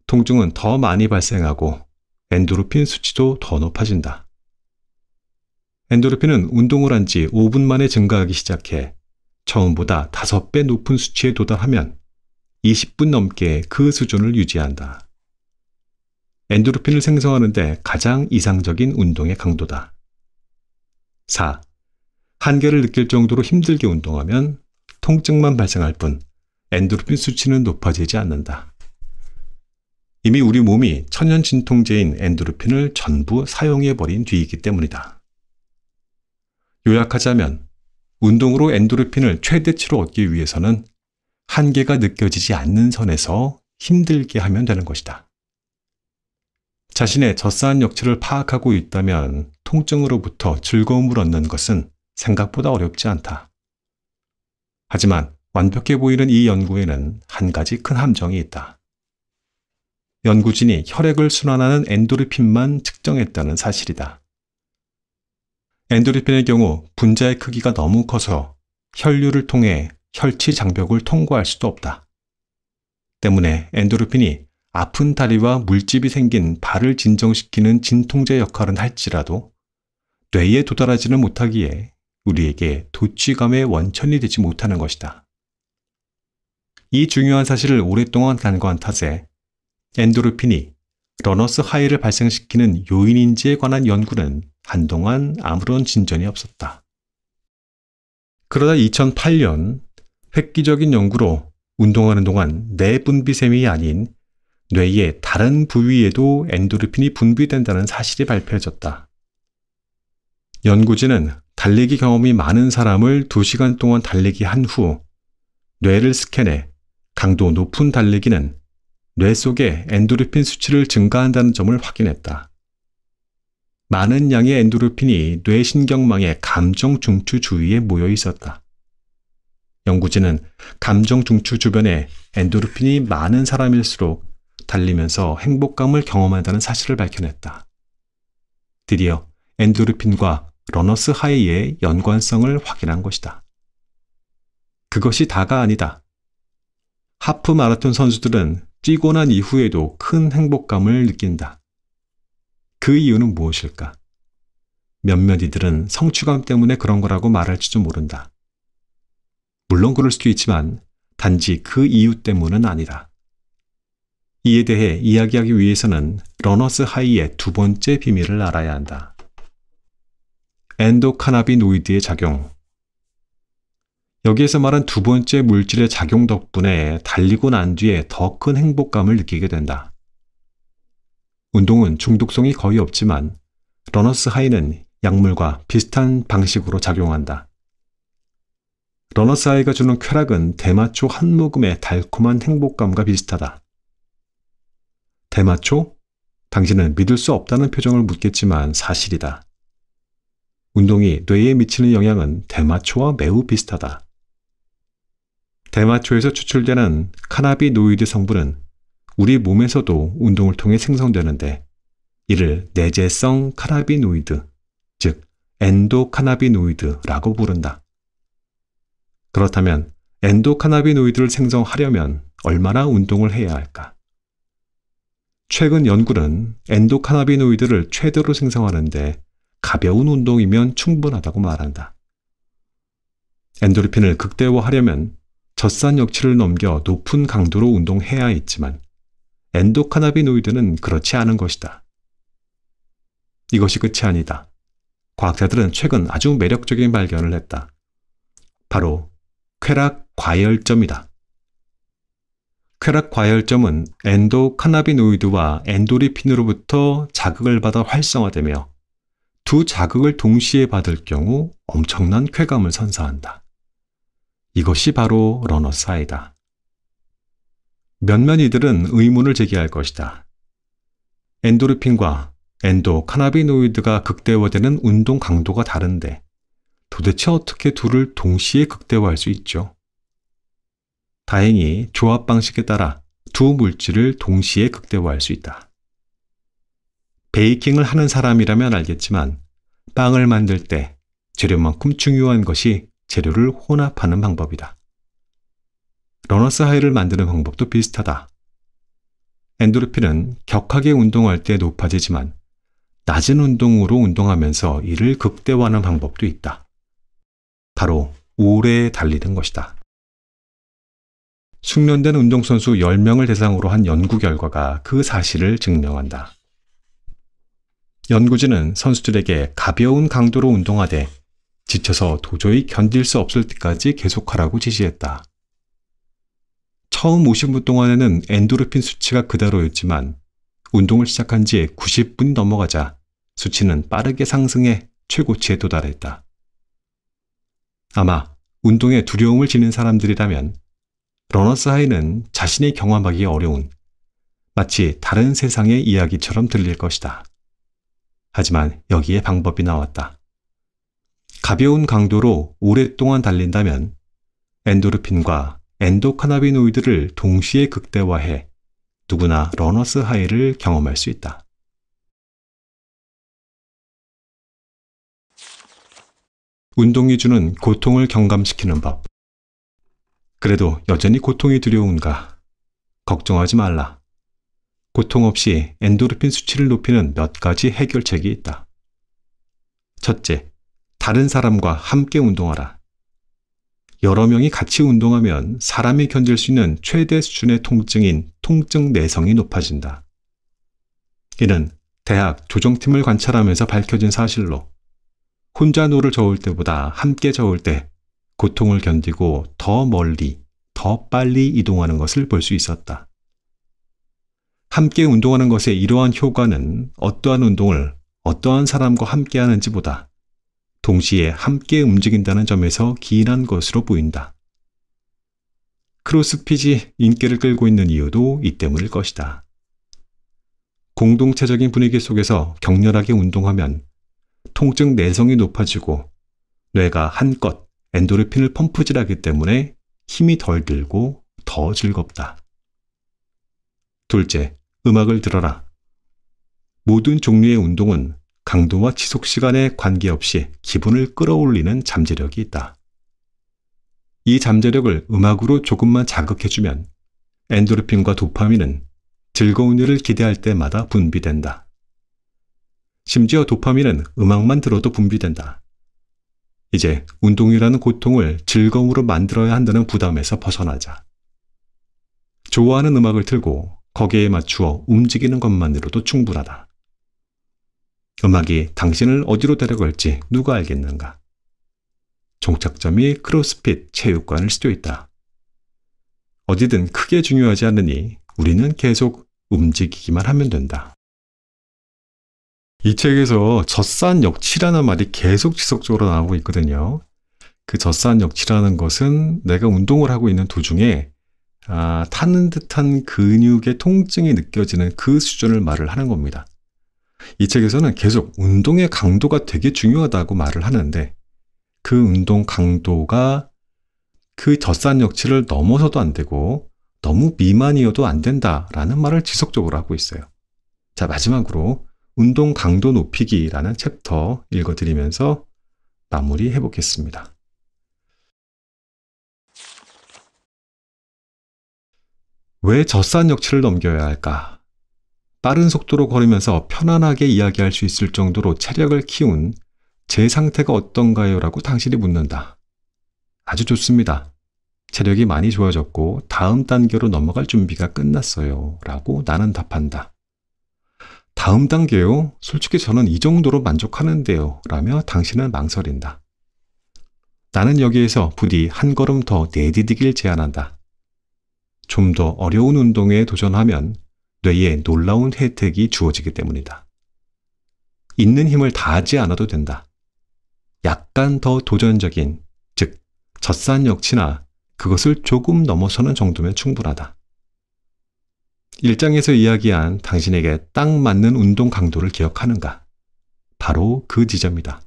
통증은 더 많이 발생하고 엔도르핀 수치도 더 높아진다. 엔도르핀은 운동을 한 지 5분 만에 증가하기 시작해 처음보다 5배 높은 수치에 도달하면 20분 넘게 그 수준을 유지한다. 엔도르핀을 생성하는 데 가장 이상적인 운동의 강도다. 4. 한계를 느낄 정도로 힘들게 운동하면 통증만 발생할 뿐 엔도르핀 수치는 높아지지 않는다. 이미 우리 몸이 천연 진통제인 엔도르핀을 전부 사용해버린 뒤이기 때문이다. 요약하자면 운동으로 엔도르핀을 최대치로 얻기 위해서는 한계가 느껴지지 않는 선에서 힘들게 하면 되는 것이다. 자신의 젖산 역치를 파악하고 있다면 통증으로부터 즐거움을 얻는 것은 생각보다 어렵지 않다. 하지만 완벽해 보이는 이 연구에는 한 가지 큰 함정이 있다. 연구진이 혈액을 순환하는 엔도르핀만 측정했다는 사실이다. 엔도르핀의 경우 분자의 크기가 너무 커서 혈류를 통해 혈치 장벽을 통과할 수도 없다. 때문에 엔도르핀이 아픈 다리와 물집이 생긴 발을 진정시키는 진통제 역할은 할지라도 뇌에 도달하지는 못하기에 우리에게 도취감의 원천이 되지 못하는 것이다. 이 중요한 사실을 오랫동안 간과한 탓에 엔도르핀이 러너스 하이를 발생시키는 요인인지에 관한 연구는 한동안 아무런 진전이 없었다. 그러다 2008년 획기적인 연구로 운동하는 동안 뇌 분비샘이 아닌 뇌의 다른 부위에도 엔도르핀이 분비된다는 사실이 발표해졌다. 연구진은 달리기 경험이 많은 사람을 2시간 동안 달리기 한 후 뇌를 스캔해 강도 높은 달리기는 뇌 속의 엔도르핀 수치를 증가한다는 점을 확인했다. 많은 양의 엔도르핀이 뇌 신경망의 감정 중추 주위에 모여 있었다. 연구진은 감정 중추 주변에 엔도르핀이 많은 사람일수록 달리면서 행복감을 경험한다는 사실을 밝혀냈다. 드디어 엔도르핀과 러너스 하이의 연관성을 확인한 것이다. 그것이 다가 아니다. 하프 마라톤 선수들은 뛰고 난 이후에도 큰 행복감을 느낀다. 그 이유는 무엇일까? 몇몇 이들은 성취감 때문에 그런 거라고 말할지도 모른다. 물론 그럴 수도 있지만 단지 그 이유 때문은 아니다. 이에 대해 이야기하기 위해서는 러너스 하이의 두 번째 비밀을 알아야 한다. 엔도카나비노이드의 작용. 여기에서 말한 두 번째 물질의 작용 덕분에 달리고 난 뒤에 더 큰 행복감을 느끼게 된다. 운동은 중독성이 거의 없지만 러너스 하이는 약물과 비슷한 방식으로 작용한다. 러너스 하이가 주는 쾌락은 대마초 한 모금의 달콤한 행복감과 비슷하다. 대마초? 당신은 믿을 수 없다는 표정을 묻겠지만 사실이다. 운동이 뇌에 미치는 영향은 대마초와 매우 비슷하다. 대마초에서 추출되는 카나비노이드 성분은 우리 몸에서도 운동을 통해 생성되는데 이를 내재성 카나비노이드, 즉 엔도카나비노이드라고 부른다. 그렇다면 엔도카나비노이드를 생성하려면 얼마나 운동을 해야 할까? 최근 연구는 엔도카나비노이드를 최대로 생성하는데 가벼운 운동이면 충분하다고 말한다. 엔도르핀을 극대화하려면 젖산 역치를 넘겨 높은 강도로 운동해야 했지만 엔도카나비노이드는 그렇지 않은 것이다. 이것이 끝이 아니다. 과학자들은 최근 아주 매력적인 발견을 했다. 바로 쾌락 과열점이다. 쾌락 과열점은 엔도카나비노이드와 엔도르핀으로부터 자극을 받아 활성화되며 두 자극을 동시에 받을 경우 엄청난 쾌감을 선사한다. 이것이 바로 러너스 하이다. 몇몇 이들은 의문을 제기할 것이다. 엔도르핀과 엔도카나비노이드가 극대화되는 운동 강도가 다른데 도대체 어떻게 둘을 동시에 극대화할 수 있죠? 다행히 조합 방식에 따라 두 물질을 동시에 극대화할 수 있다. 베이킹을 하는 사람이라면 알겠지만 빵을 만들 때 재료만큼 중요한 것이 재료를 혼합하는 방법이다. 러너스 하이를 만드는 방법도 비슷하다. 엔도르핀은 격하게 운동할 때 높아지지만 낮은 운동으로 운동하면서 이를 극대화하는 방법도 있다. 바로 오래 달리는 것이다. 숙련된 운동선수 10명을 대상으로 한 연구 결과가 그 사실을 증명한다. 연구진은 선수들에게 가벼운 강도로 운동하되 지쳐서 도저히 견딜 수 없을 때까지 계속하라고 지시했다. 처음 50분 동안에는 엔도르핀 수치가 그대로였지만 운동을 시작한 지 90분이 넘어가자 수치는 빠르게 상승해 최고치에 도달했다. 아마 운동에 두려움을 지닌 사람들이라면 러너스 하이는 자신이 경험하기 어려운 마치 다른 세상의 이야기처럼 들릴 것이다. 하지만 여기에 방법이 나왔다. 가벼운 강도로 오랫동안 달린다면 엔도르핀과 엔도카나비노이드를 동시에 극대화해 누구나 러너스 하이를 경험할 수 있다. 운동이 주는 고통을 경감시키는 법. 그래도 여전히 고통이 두려운가? 걱정하지 말라. 고통 없이 엔도르핀 수치를 높이는 몇 가지 해결책이 있다. 첫째, 다른 사람과 함께 운동하라. 여러 명이 같이 운동하면 사람이 견딜 수 있는 최대 수준의 통증인 통증 내성이 높아진다. 이는 대학 조정팀을 관찰하면서 밝혀진 사실로 혼자 노를 저을 때보다 함께 저을 때 고통을 견디고 더 멀리, 더 빨리 이동하는 것을 볼 수 있었다. 함께 운동하는 것의 이러한 효과는 어떠한 운동을 어떠한 사람과 함께 하는지보다 동시에 함께 움직인다는 점에서 기인한 것으로 보인다. 크로스핏이 인기를 끌고 있는 이유도 이 때문일 것이다. 공동체적인 분위기 속에서 격렬하게 운동하면 통증 내성이 높아지고 뇌가 한껏 엔도르핀을 펌프질하기 때문에 힘이 덜 들고 더 즐겁다. 둘째, 음악을 들어라. 모든 종류의 운동은 강도와 지속 시간에 관계없이 기분을 끌어올리는 잠재력이 있다. 이 잠재력을 음악으로 조금만 자극해주면 엔도르핀과 도파민은 즐거운 일을 기대할 때마다 분비된다. 심지어 도파민은 음악만 들어도 분비된다. 이제 운동이라는 고통을 즐거움으로 만들어야 한다는 부담에서 벗어나자. 좋아하는 음악을 틀고 거기에 맞추어 움직이는 것만으로도 충분하다. 음악이 당신을 어디로 데려갈지 누가 알겠는가? 종착점이 크로스핏 체육관일 수도 있다. 어디든 크게 중요하지 않으니 우리는 계속 움직이기만 하면 된다. 이 책에서 젖산역치라는 말이 계속 지속적으로 나오고 있거든요. 그 젖산역치라는 것은 내가 운동을 하고 있는 도중에 타는 듯한 근육의 통증이 느껴지는 그 수준을 말을 하는 겁니다. 이 책에서는 계속 운동의 강도가 되게 중요하다고 말을 하는데 그 운동 강도가 그 젖산역치를 넘어서도 안 되고 너무 미만이어도 안 된다라는 말을 지속적으로 하고 있어요. 자, 마지막으로 운동 강도 높이기라는 챕터 읽어드리면서 마무리해 보겠습니다. 왜 젖산역치를 넘겨야 할까? 빠른 속도로 걸으면서 편안하게 이야기할 수 있을 정도로 체력을 키운 제 상태가 어떤가요? 라고 당신이 묻는다. 아주 좋습니다. 체력이 많이 좋아졌고 다음 단계로 넘어갈 준비가 끝났어요. 라고 나는 답한다. 다음 단계요? 솔직히 저는 이 정도로 만족하는데요. 라며 당신은 망설인다. 나는 여기에서 부디 한 걸음 더 내디디길 제안한다. 좀 더 어려운 운동에 도전하면 뇌에 놀라운 혜택이 주어지기 때문이다. 있는 힘을 다하지 않아도 된다. 약간 더 도전적인, 즉 젖산역치나 그것을 조금 넘어서는 정도면 충분하다. 1장에서 이야기한 당신에게 딱 맞는 운동 강도를 기억하는가? 바로 그 지점이다.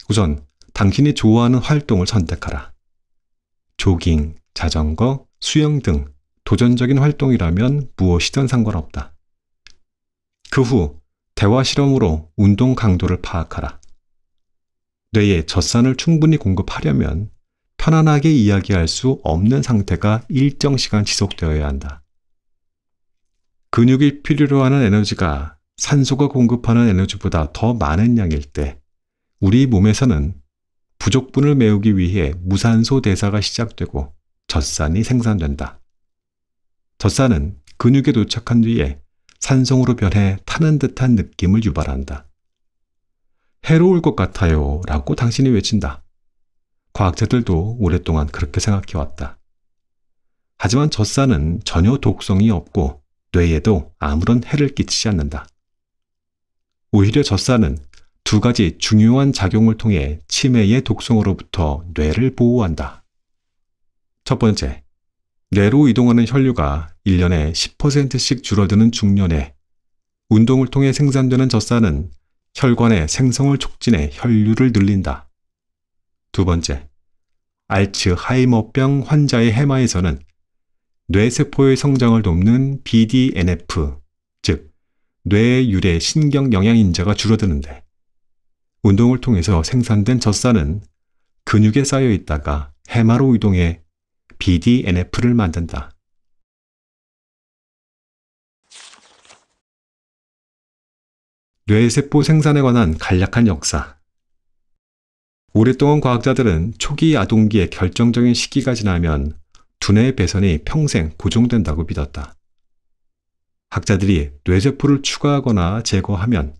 우선 당신이 좋아하는 활동을 선택하라. 조깅, 자전거, 수영 등 도전적인 활동이라면 무엇이든 상관없다. 그 후 대화 실험으로 운동 강도를 파악하라. 뇌에 젖산을 충분히 공급하려면 편안하게 이야기할 수 없는 상태가 일정 시간 지속되어야 한다. 근육이 필요로 하는 에너지가 산소가 공급하는 에너지보다 더 많은 양일 때 우리 몸에서는 부족분을 메우기 위해 무산소 대사가 시작되고 젖산이 생산된다. 젖산은 근육에 도착한 뒤에 산성으로 변해 타는 듯한 느낌을 유발한다. 해로울 것 같아요 라고 당신이 외친다. 과학자들도 오랫동안 그렇게 생각해왔다. 하지만 젖산은 전혀 독성이 없고 뇌에도 아무런 해를 끼치지 않는다. 오히려 젖산은 두 가지 중요한 작용을 통해 치매의 독성으로부터 뇌를 보호한다. 첫 번째, 뇌로 이동하는 혈류가 1년에 10%씩 줄어드는 중년에 운동을 통해 생산되는 젖산은 혈관의 생성을 촉진해 혈류를 늘린다. 두 번째, 알츠하이머병 환자의 해마에서는 뇌세포의 성장을 돕는 BDNF, 즉 뇌 유래 신경 영양인자가 줄어드는데 운동을 통해서 생산된 젖산은 근육에 쌓여 있다가 해마로 이동해 BDNF를 만든다. 뇌세포 생산에 관한 간략한 역사. 오랫동안 과학자들은 초기 아동기의 결정적인 시기가 지나면 두뇌의 배선이 평생 고정된다고 믿었다. 학자들이 뇌세포를 추가하거나 제거하면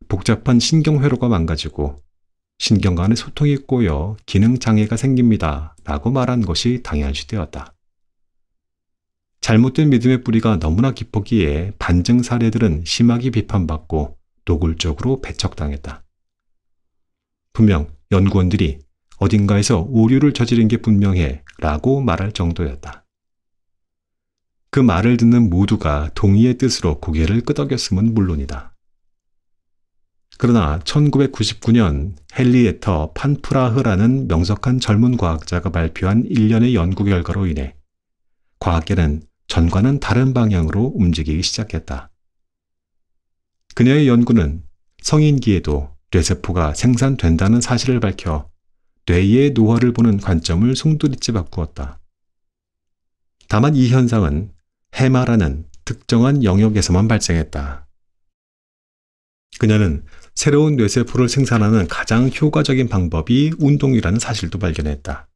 복잡한 신경회로가 망가지고 신경 간의 소통이 꼬여 기능장애가 생깁니다. 라고 말한 것이 당연시되었다. 잘못된 믿음의 뿌리가 너무나 깊었기에 반증 사례들은 심하게 비판받고 노골적으로 배척당했다. 분명 연구원들이 어딘가에서 오류를 저지른 게 분명해 라고 말할 정도였다. 그 말을 듣는 모두가 동의의 뜻으로 고개를 끄덕였음은 물론이다. 그러나 1999년 헨리에터 판프라흐라는 명석한 젊은 과학자가 발표한 1년의 연구 결과로 인해 과학계는 전과는 다른 방향으로 움직이기 시작했다. 그녀의 연구는 성인기에도 뇌세포가 생산된다는 사실을 밝혀 뇌의 노화를 보는 관점을 송두리째 바꾸었다. 다만 이 현상은 해마라는 특정한 영역에서만 발생했다. 그녀는 새로운 뇌세포를 생산하는 가장 효과적인 방법이 운동이라는 사실도 발견했다.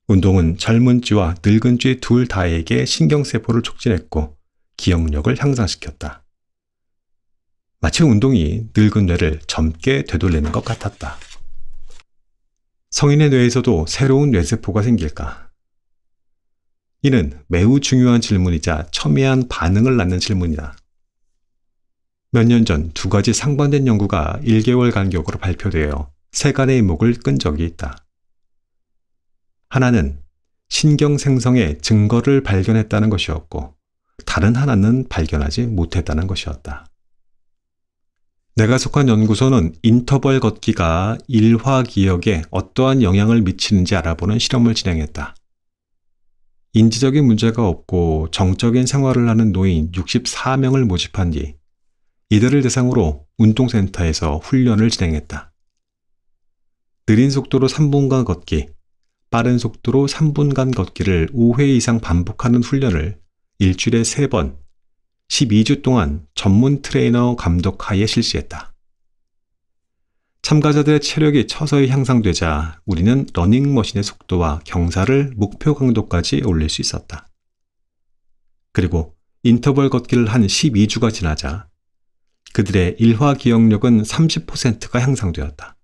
운동은 젊은쥐와 늙은쥐 둘 다에게 신경세포를 촉진했고 기억력을 향상시켰다. 마치 운동이 늙은 뇌를 젊게 되돌리는 것 같았다. 성인의 뇌에서도 새로운 뇌세포가 생길까? 이는 매우 중요한 질문이자 첨예한 반응을 낳는 질문이다. 몇 년 전 두 가지 상반된 연구가 1개월 간격으로 발표되어 세간의 이목을 끈 적이 있다. 하나는 신경 생성의 증거를 발견했다는 것이었고, 다른 하나는 발견하지 못했다는 것이었다. 내가 속한 연구소는 인터벌 걷기가 일화 기억에 어떠한 영향을 미치는지 알아보는 실험을 진행했다. 인지적인 문제가 없고 정적인 생활을 하는 노인 64명을 모집한 뒤 이들을 대상으로 운동센터에서 훈련을 진행했다. 느린 속도로 3분간 걷기, 빠른 속도로 3분간 걷기를 5회 이상 반복하는 훈련을 일주일에 3번, 12주 동안 전문 트레이너 감독하에 실시했다. 참가자들의 체력이 서서히 향상되자 우리는 러닝머신의 속도와 경사를 목표 강도까지 올릴 수 있었다. 그리고 인터벌 걷기를 한 12주가 지나자 그들의 일화 기억력은 30%가 향상되었다.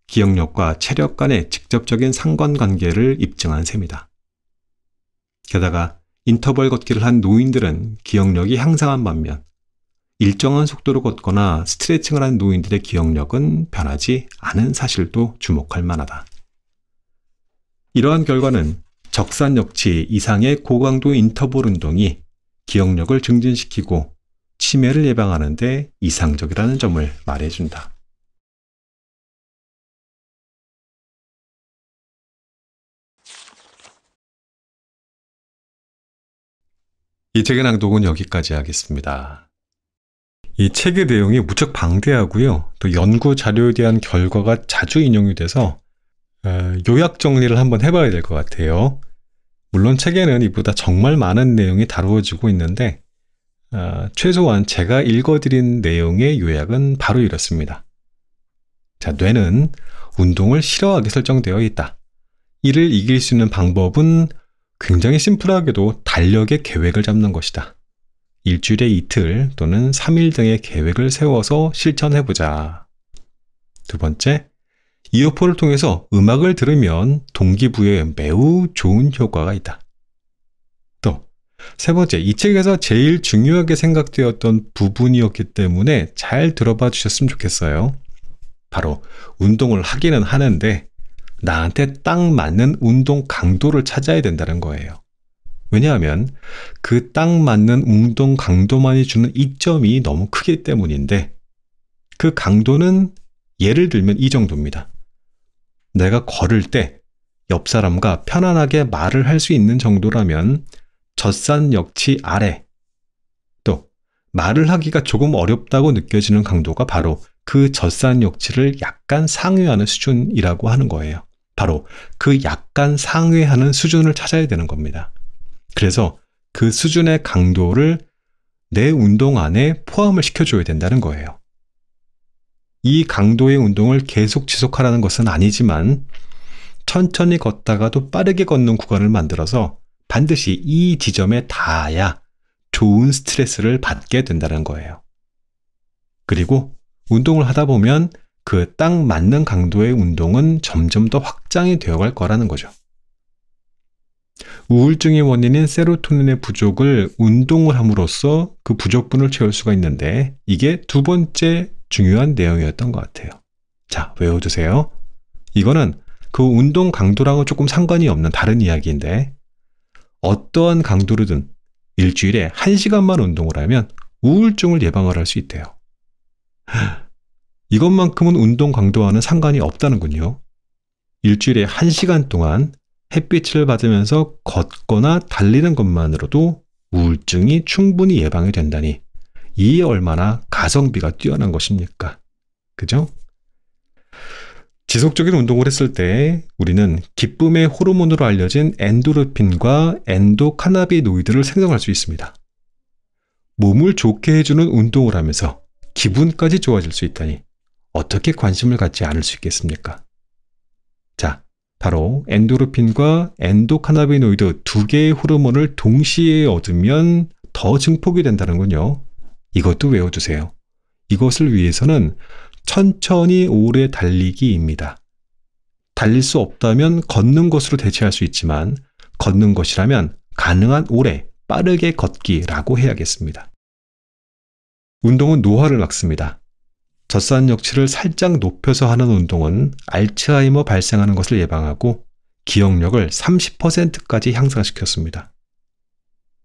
기억력과 체력 간의 직접적인 상관관계를 입증한 셈이다. 게다가 인터벌 걷기를 한 노인들은 기억력이 향상한 반면 일정한 속도로 걷거나 스트레칭을 한 노인들의 기억력은 변하지 않은 사실도 주목할 만하다. 이러한 결과는 적산역치 이상의 고강도 인터벌 운동이 기억력을 증진시키고 치매를 예방하는 데 이상적이라는 점을 말해준다. 이 책의 낭독은 여기까지 하겠습니다. 이 책의 내용이 무척 방대하고요. 또 연구 자료에 대한 결과가 자주 인용이 돼서 요약 정리를 한번 해봐야 될 것 같아요. 물론 책에는 이보다 정말 많은 내용이 다루어지고 있는데 최소한 제가 읽어드린 내용의 요약은 바로 이렇습니다. 자, 뇌는 운동을 싫어하게 설정되어 있다. 이를 이길 수 있는 방법은 굉장히 심플하게도 달력의 계획을 잡는 것이다. 일주일에 이틀 또는 3일 등의 계획을 세워서 실천해보자. 두 번째, 이어폰을 통해서 음악을 들으면 동기부여에 매우 좋은 효과가 있다. 또, 세 번째, 이 책에서 제일 중요하게 생각되었던 부분이었기 때문에 잘 들어봐 주셨으면 좋겠어요. 바로 운동을 하기는 하는데 나한테 딱 맞는 운동 강도를 찾아야 된다는 거예요. 왜냐하면 그 딱 맞는 운동 강도만이 주는 이점이 너무 크기 때문인데 그 강도는 예를 들면 이 정도입니다. 내가 걸을 때 옆 사람과 편안하게 말을 할 수 있는 정도라면 젖산역치 아래, 또 말을 하기가 조금 어렵다고 느껴지는 강도가 바로 그 젖산역치를 약간 상회하는 수준이라고 하는 거예요. 바로 그 약간 상회하는 수준을 찾아야 되는 겁니다. 그래서 그 수준의 강도를 내 운동 안에 포함을 시켜줘야 된다는 거예요. 이 강도의 운동을 계속 지속하라는 것은 아니지만 천천히 걷다가도 빠르게 걷는 구간을 만들어서 반드시 이 지점에 닿아야 좋은 스트레스를 받게 된다는 거예요. 그리고 운동을 하다 보면 그 딱 맞는 강도의 운동은 점점 더 확장이 되어갈 거라는 거죠. 우울증의 원인인 세로토닌의 부족을 운동을 함으로써 그 부족분을 채울 수가 있는데 이게 두 번째 중요한 내용이었던 것 같아요. 자, 외워두세요. 이거는 그 운동 강도랑은 조금 상관이 없는 다른 이야기인데 어떠한 강도로든 일주일에 1시간만 운동을 하면 우울증을 예방을 할 수 있대요. 이것만큼은 운동 강도와는 상관이 없다는군요. 일주일에 1시간 동안 햇빛을 받으면서 걷거나 달리는 것만으로도 우울증이 충분히 예방이 된다니 이 얼마나 가성비가 뛰어난 것입니까? 그죠? 지속적인 운동을 했을 때 우리는 기쁨의 호르몬으로 알려진 엔도르핀과 엔도카나비노이드를 생성할 수 있습니다. 몸을 좋게 해주는 운동을 하면서 기분까지 좋아질 수 있다니 어떻게 관심을 갖지 않을 수 있겠습니까? 자, 바로 엔도르핀과 엔도카나비노이드 두 개의 호르몬을 동시에 얻으면 더 증폭이 된다는군요. 이것도 외워두세요. 이것을 위해서는 천천히 오래 달리기입니다. 달릴 수 없다면 걷는 것으로 대체할 수 있지만 걷는 것이라면 가능한 오래, 빠르게 걷기라고 해야겠습니다. 운동은 노화를 막습니다. 젖산역치를 살짝 높여서 하는 운동은 알츠하이머 발생하는 것을 예방하고 기억력을 30%까지 향상시켰습니다.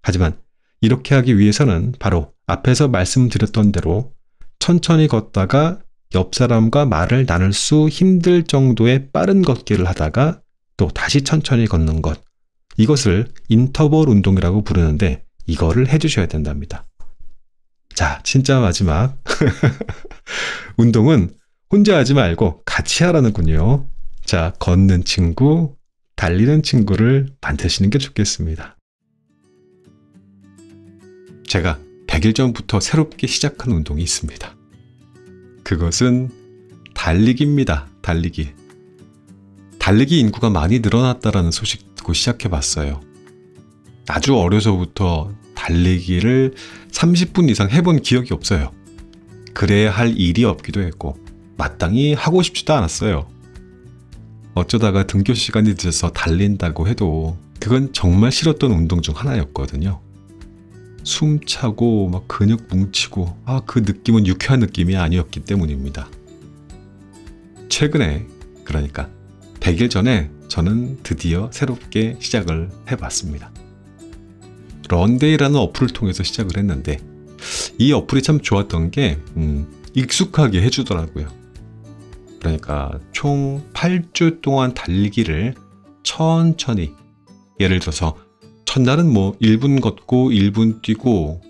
하지만 이렇게 하기 위해서는 바로 앞에서 말씀드렸던 대로 천천히 걷다가 옆 사람과 말을 나눌 수 힘들 정도의 빠른 걷기를 하다가 또 다시 천천히 걷는 것, 이것을 인터벌 운동이라고 부르는데 이거를 해주셔야 된답니다. 자, 진짜 마지막. 운동은 혼자 하지 말고 같이 하라는군요. 자, 걷는 친구, 달리는 친구를 만드시는 게 좋겠습니다. 제가 100일 전부터 새롭게 시작한 운동이 있습니다. 그것은 달리기입니다. 달리기. 달리기 인구가 많이 늘어났다라는 소식 듣고 시작해봤어요. 아주 어려서부터 달리기를 30분 이상 해본 기억이 없어요. 그래야 할 일이 없기도 했고 마땅히 하고 싶지도 않았어요. 어쩌다가 등교 시간이 늦어서 달린다고 해도 그건 정말 싫었던 운동 중 하나였거든요. 숨 차고 막 근육 뭉치고 그 느낌은 유쾌한 느낌이 아니었기 때문입니다. 최근에, 그러니까 100일 전에 저는 드디어 새롭게 시작을 해봤습니다. 런데이라는 어플을 통해서 시작을 했는데 이 어플이 참 좋았던 게 익숙하게 해주더라고요. 그러니까 총 8주 동안 달리기를 천천히, 예를 들어서 첫날은 1분 걷고 1분 뛰고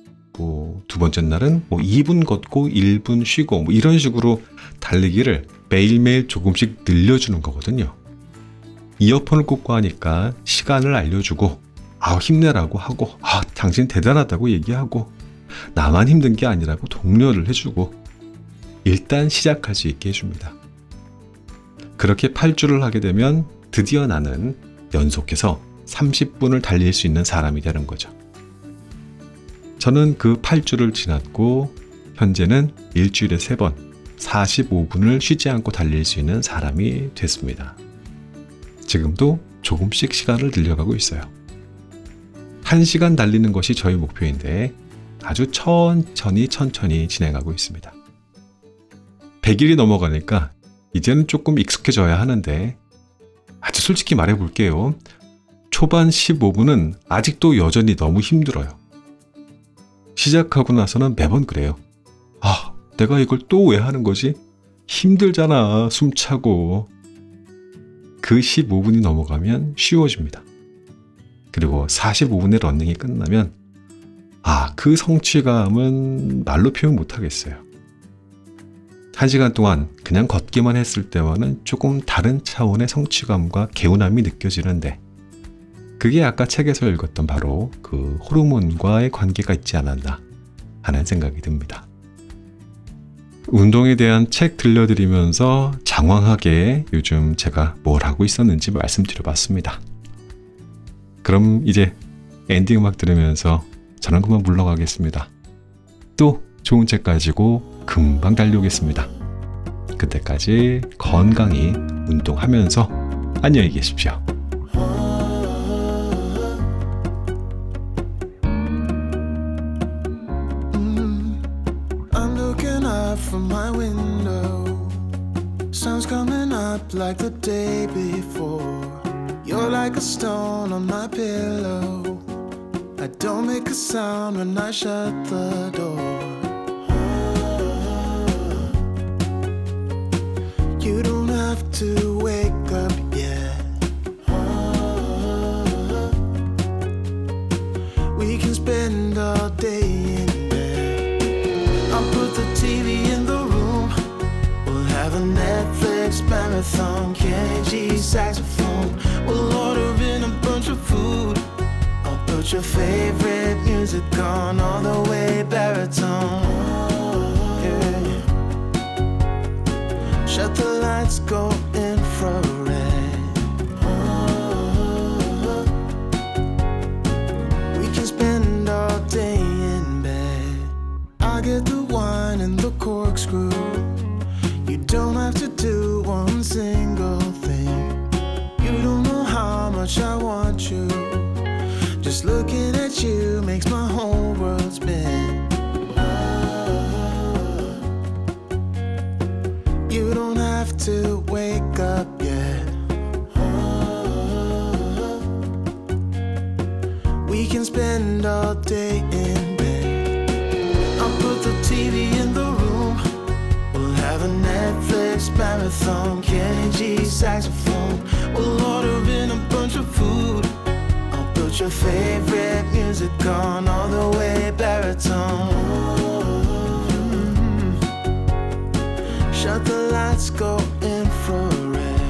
두 번째 날은 2분 걷고 1분 쉬고 이런 식으로 달리기를 매일매일 조금씩 늘려주는 거거든요. 이어폰을 꽂고 하니까 시간을 알려주고 힘내라고 하고 당신 대단하다고 얘기하고 나만 힘든 게 아니라고 독려를 해주고 일단 시작할 수 있게 해줍니다. 그렇게 8주를 하게 되면 드디어 나는 연속해서 30분을 달릴 수 있는 사람이 되는 거죠. 저는 그 8주를 지났고 현재는 일주일에 3번 45분을 쉬지 않고 달릴 수 있는 사람이 됐습니다. 지금도 조금씩 시간을 늘려가고 있어요. 1시간 달리는 것이 저희 목표인데 아주 천천히 진행하고 있습니다. 100일이 넘어가니까 이제는 조금 익숙해져야 하는데 아주 솔직히 말해볼게요. 초반 15분은 아직도 여전히 너무 힘들어요. 시작하고 나서는 매번 그래요. 내가 이걸 또 왜 하는 거지? 힘들잖아, 숨차고. 그 15분이 넘어가면 쉬워집니다. 그리고 45분의 러닝이 끝나면 그 성취감은 말로 표현 못하겠어요. 1시간 동안 그냥 걷기만 했을 때와는 조금 다른 차원의 성취감과 개운함이 느껴지는데 그게 아까 책에서 읽었던 바로 그 호르몬과의 관계가 있지 않았나 하는 생각이 듭니다. 운동에 대한 책 들려드리면서 장황하게 요즘 제가 뭘 하고 있었는지 말씀드려봤습니다. 그럼 이제 엔딩 음악 들으면서 저는 그만 물러가겠습니다. 또 좋은 책 가지고 금방 달려오겠습니다. 그때까지 건강히 운동하면서 안녕히 계십시오. From my window, sun's coming up like the day before. You're like a stone on my pillow. I don't make a sound when I shut the door. You don't have to wake up yet. We can spend all day in bed. I'll put the TV in the room. We'll have a Netflix marathon, Kenny G saxophone. We'll order in a bunch of food. I'll put your favorite music on all the way baritone. Yeah. Shut the lights, go infrared. Oh, we can spend all day in bed. I get the wine and the corkscrew. You don't have to do one single thing. You don't know how much I want you. Just looking at you makes my whole world spin. You don't have to wake up yet. We can spend all day in bed. I'll put the TV in the room. We'll have a Netflix marathon. Kenny G saxophone. We'll order in a bunch of food. I'll put your favorite music on all the way baritone. Shut the lights, go infrared.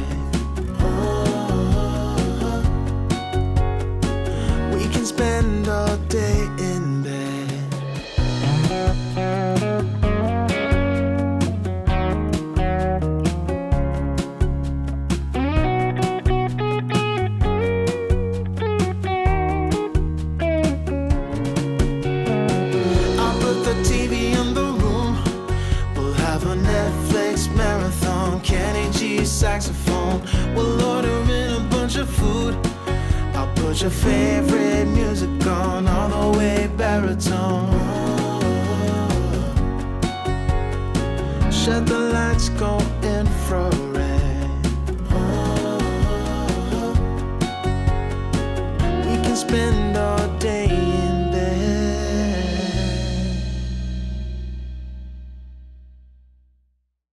Oh, we can spend all day in bed. I'll put the TV in the room. We'll have a Netflix marathon. Kenny G saxophone. We'll order in a bunch of food. I'll put your favorite music on all the way baritone. Shut the lights, go infrared. We can spend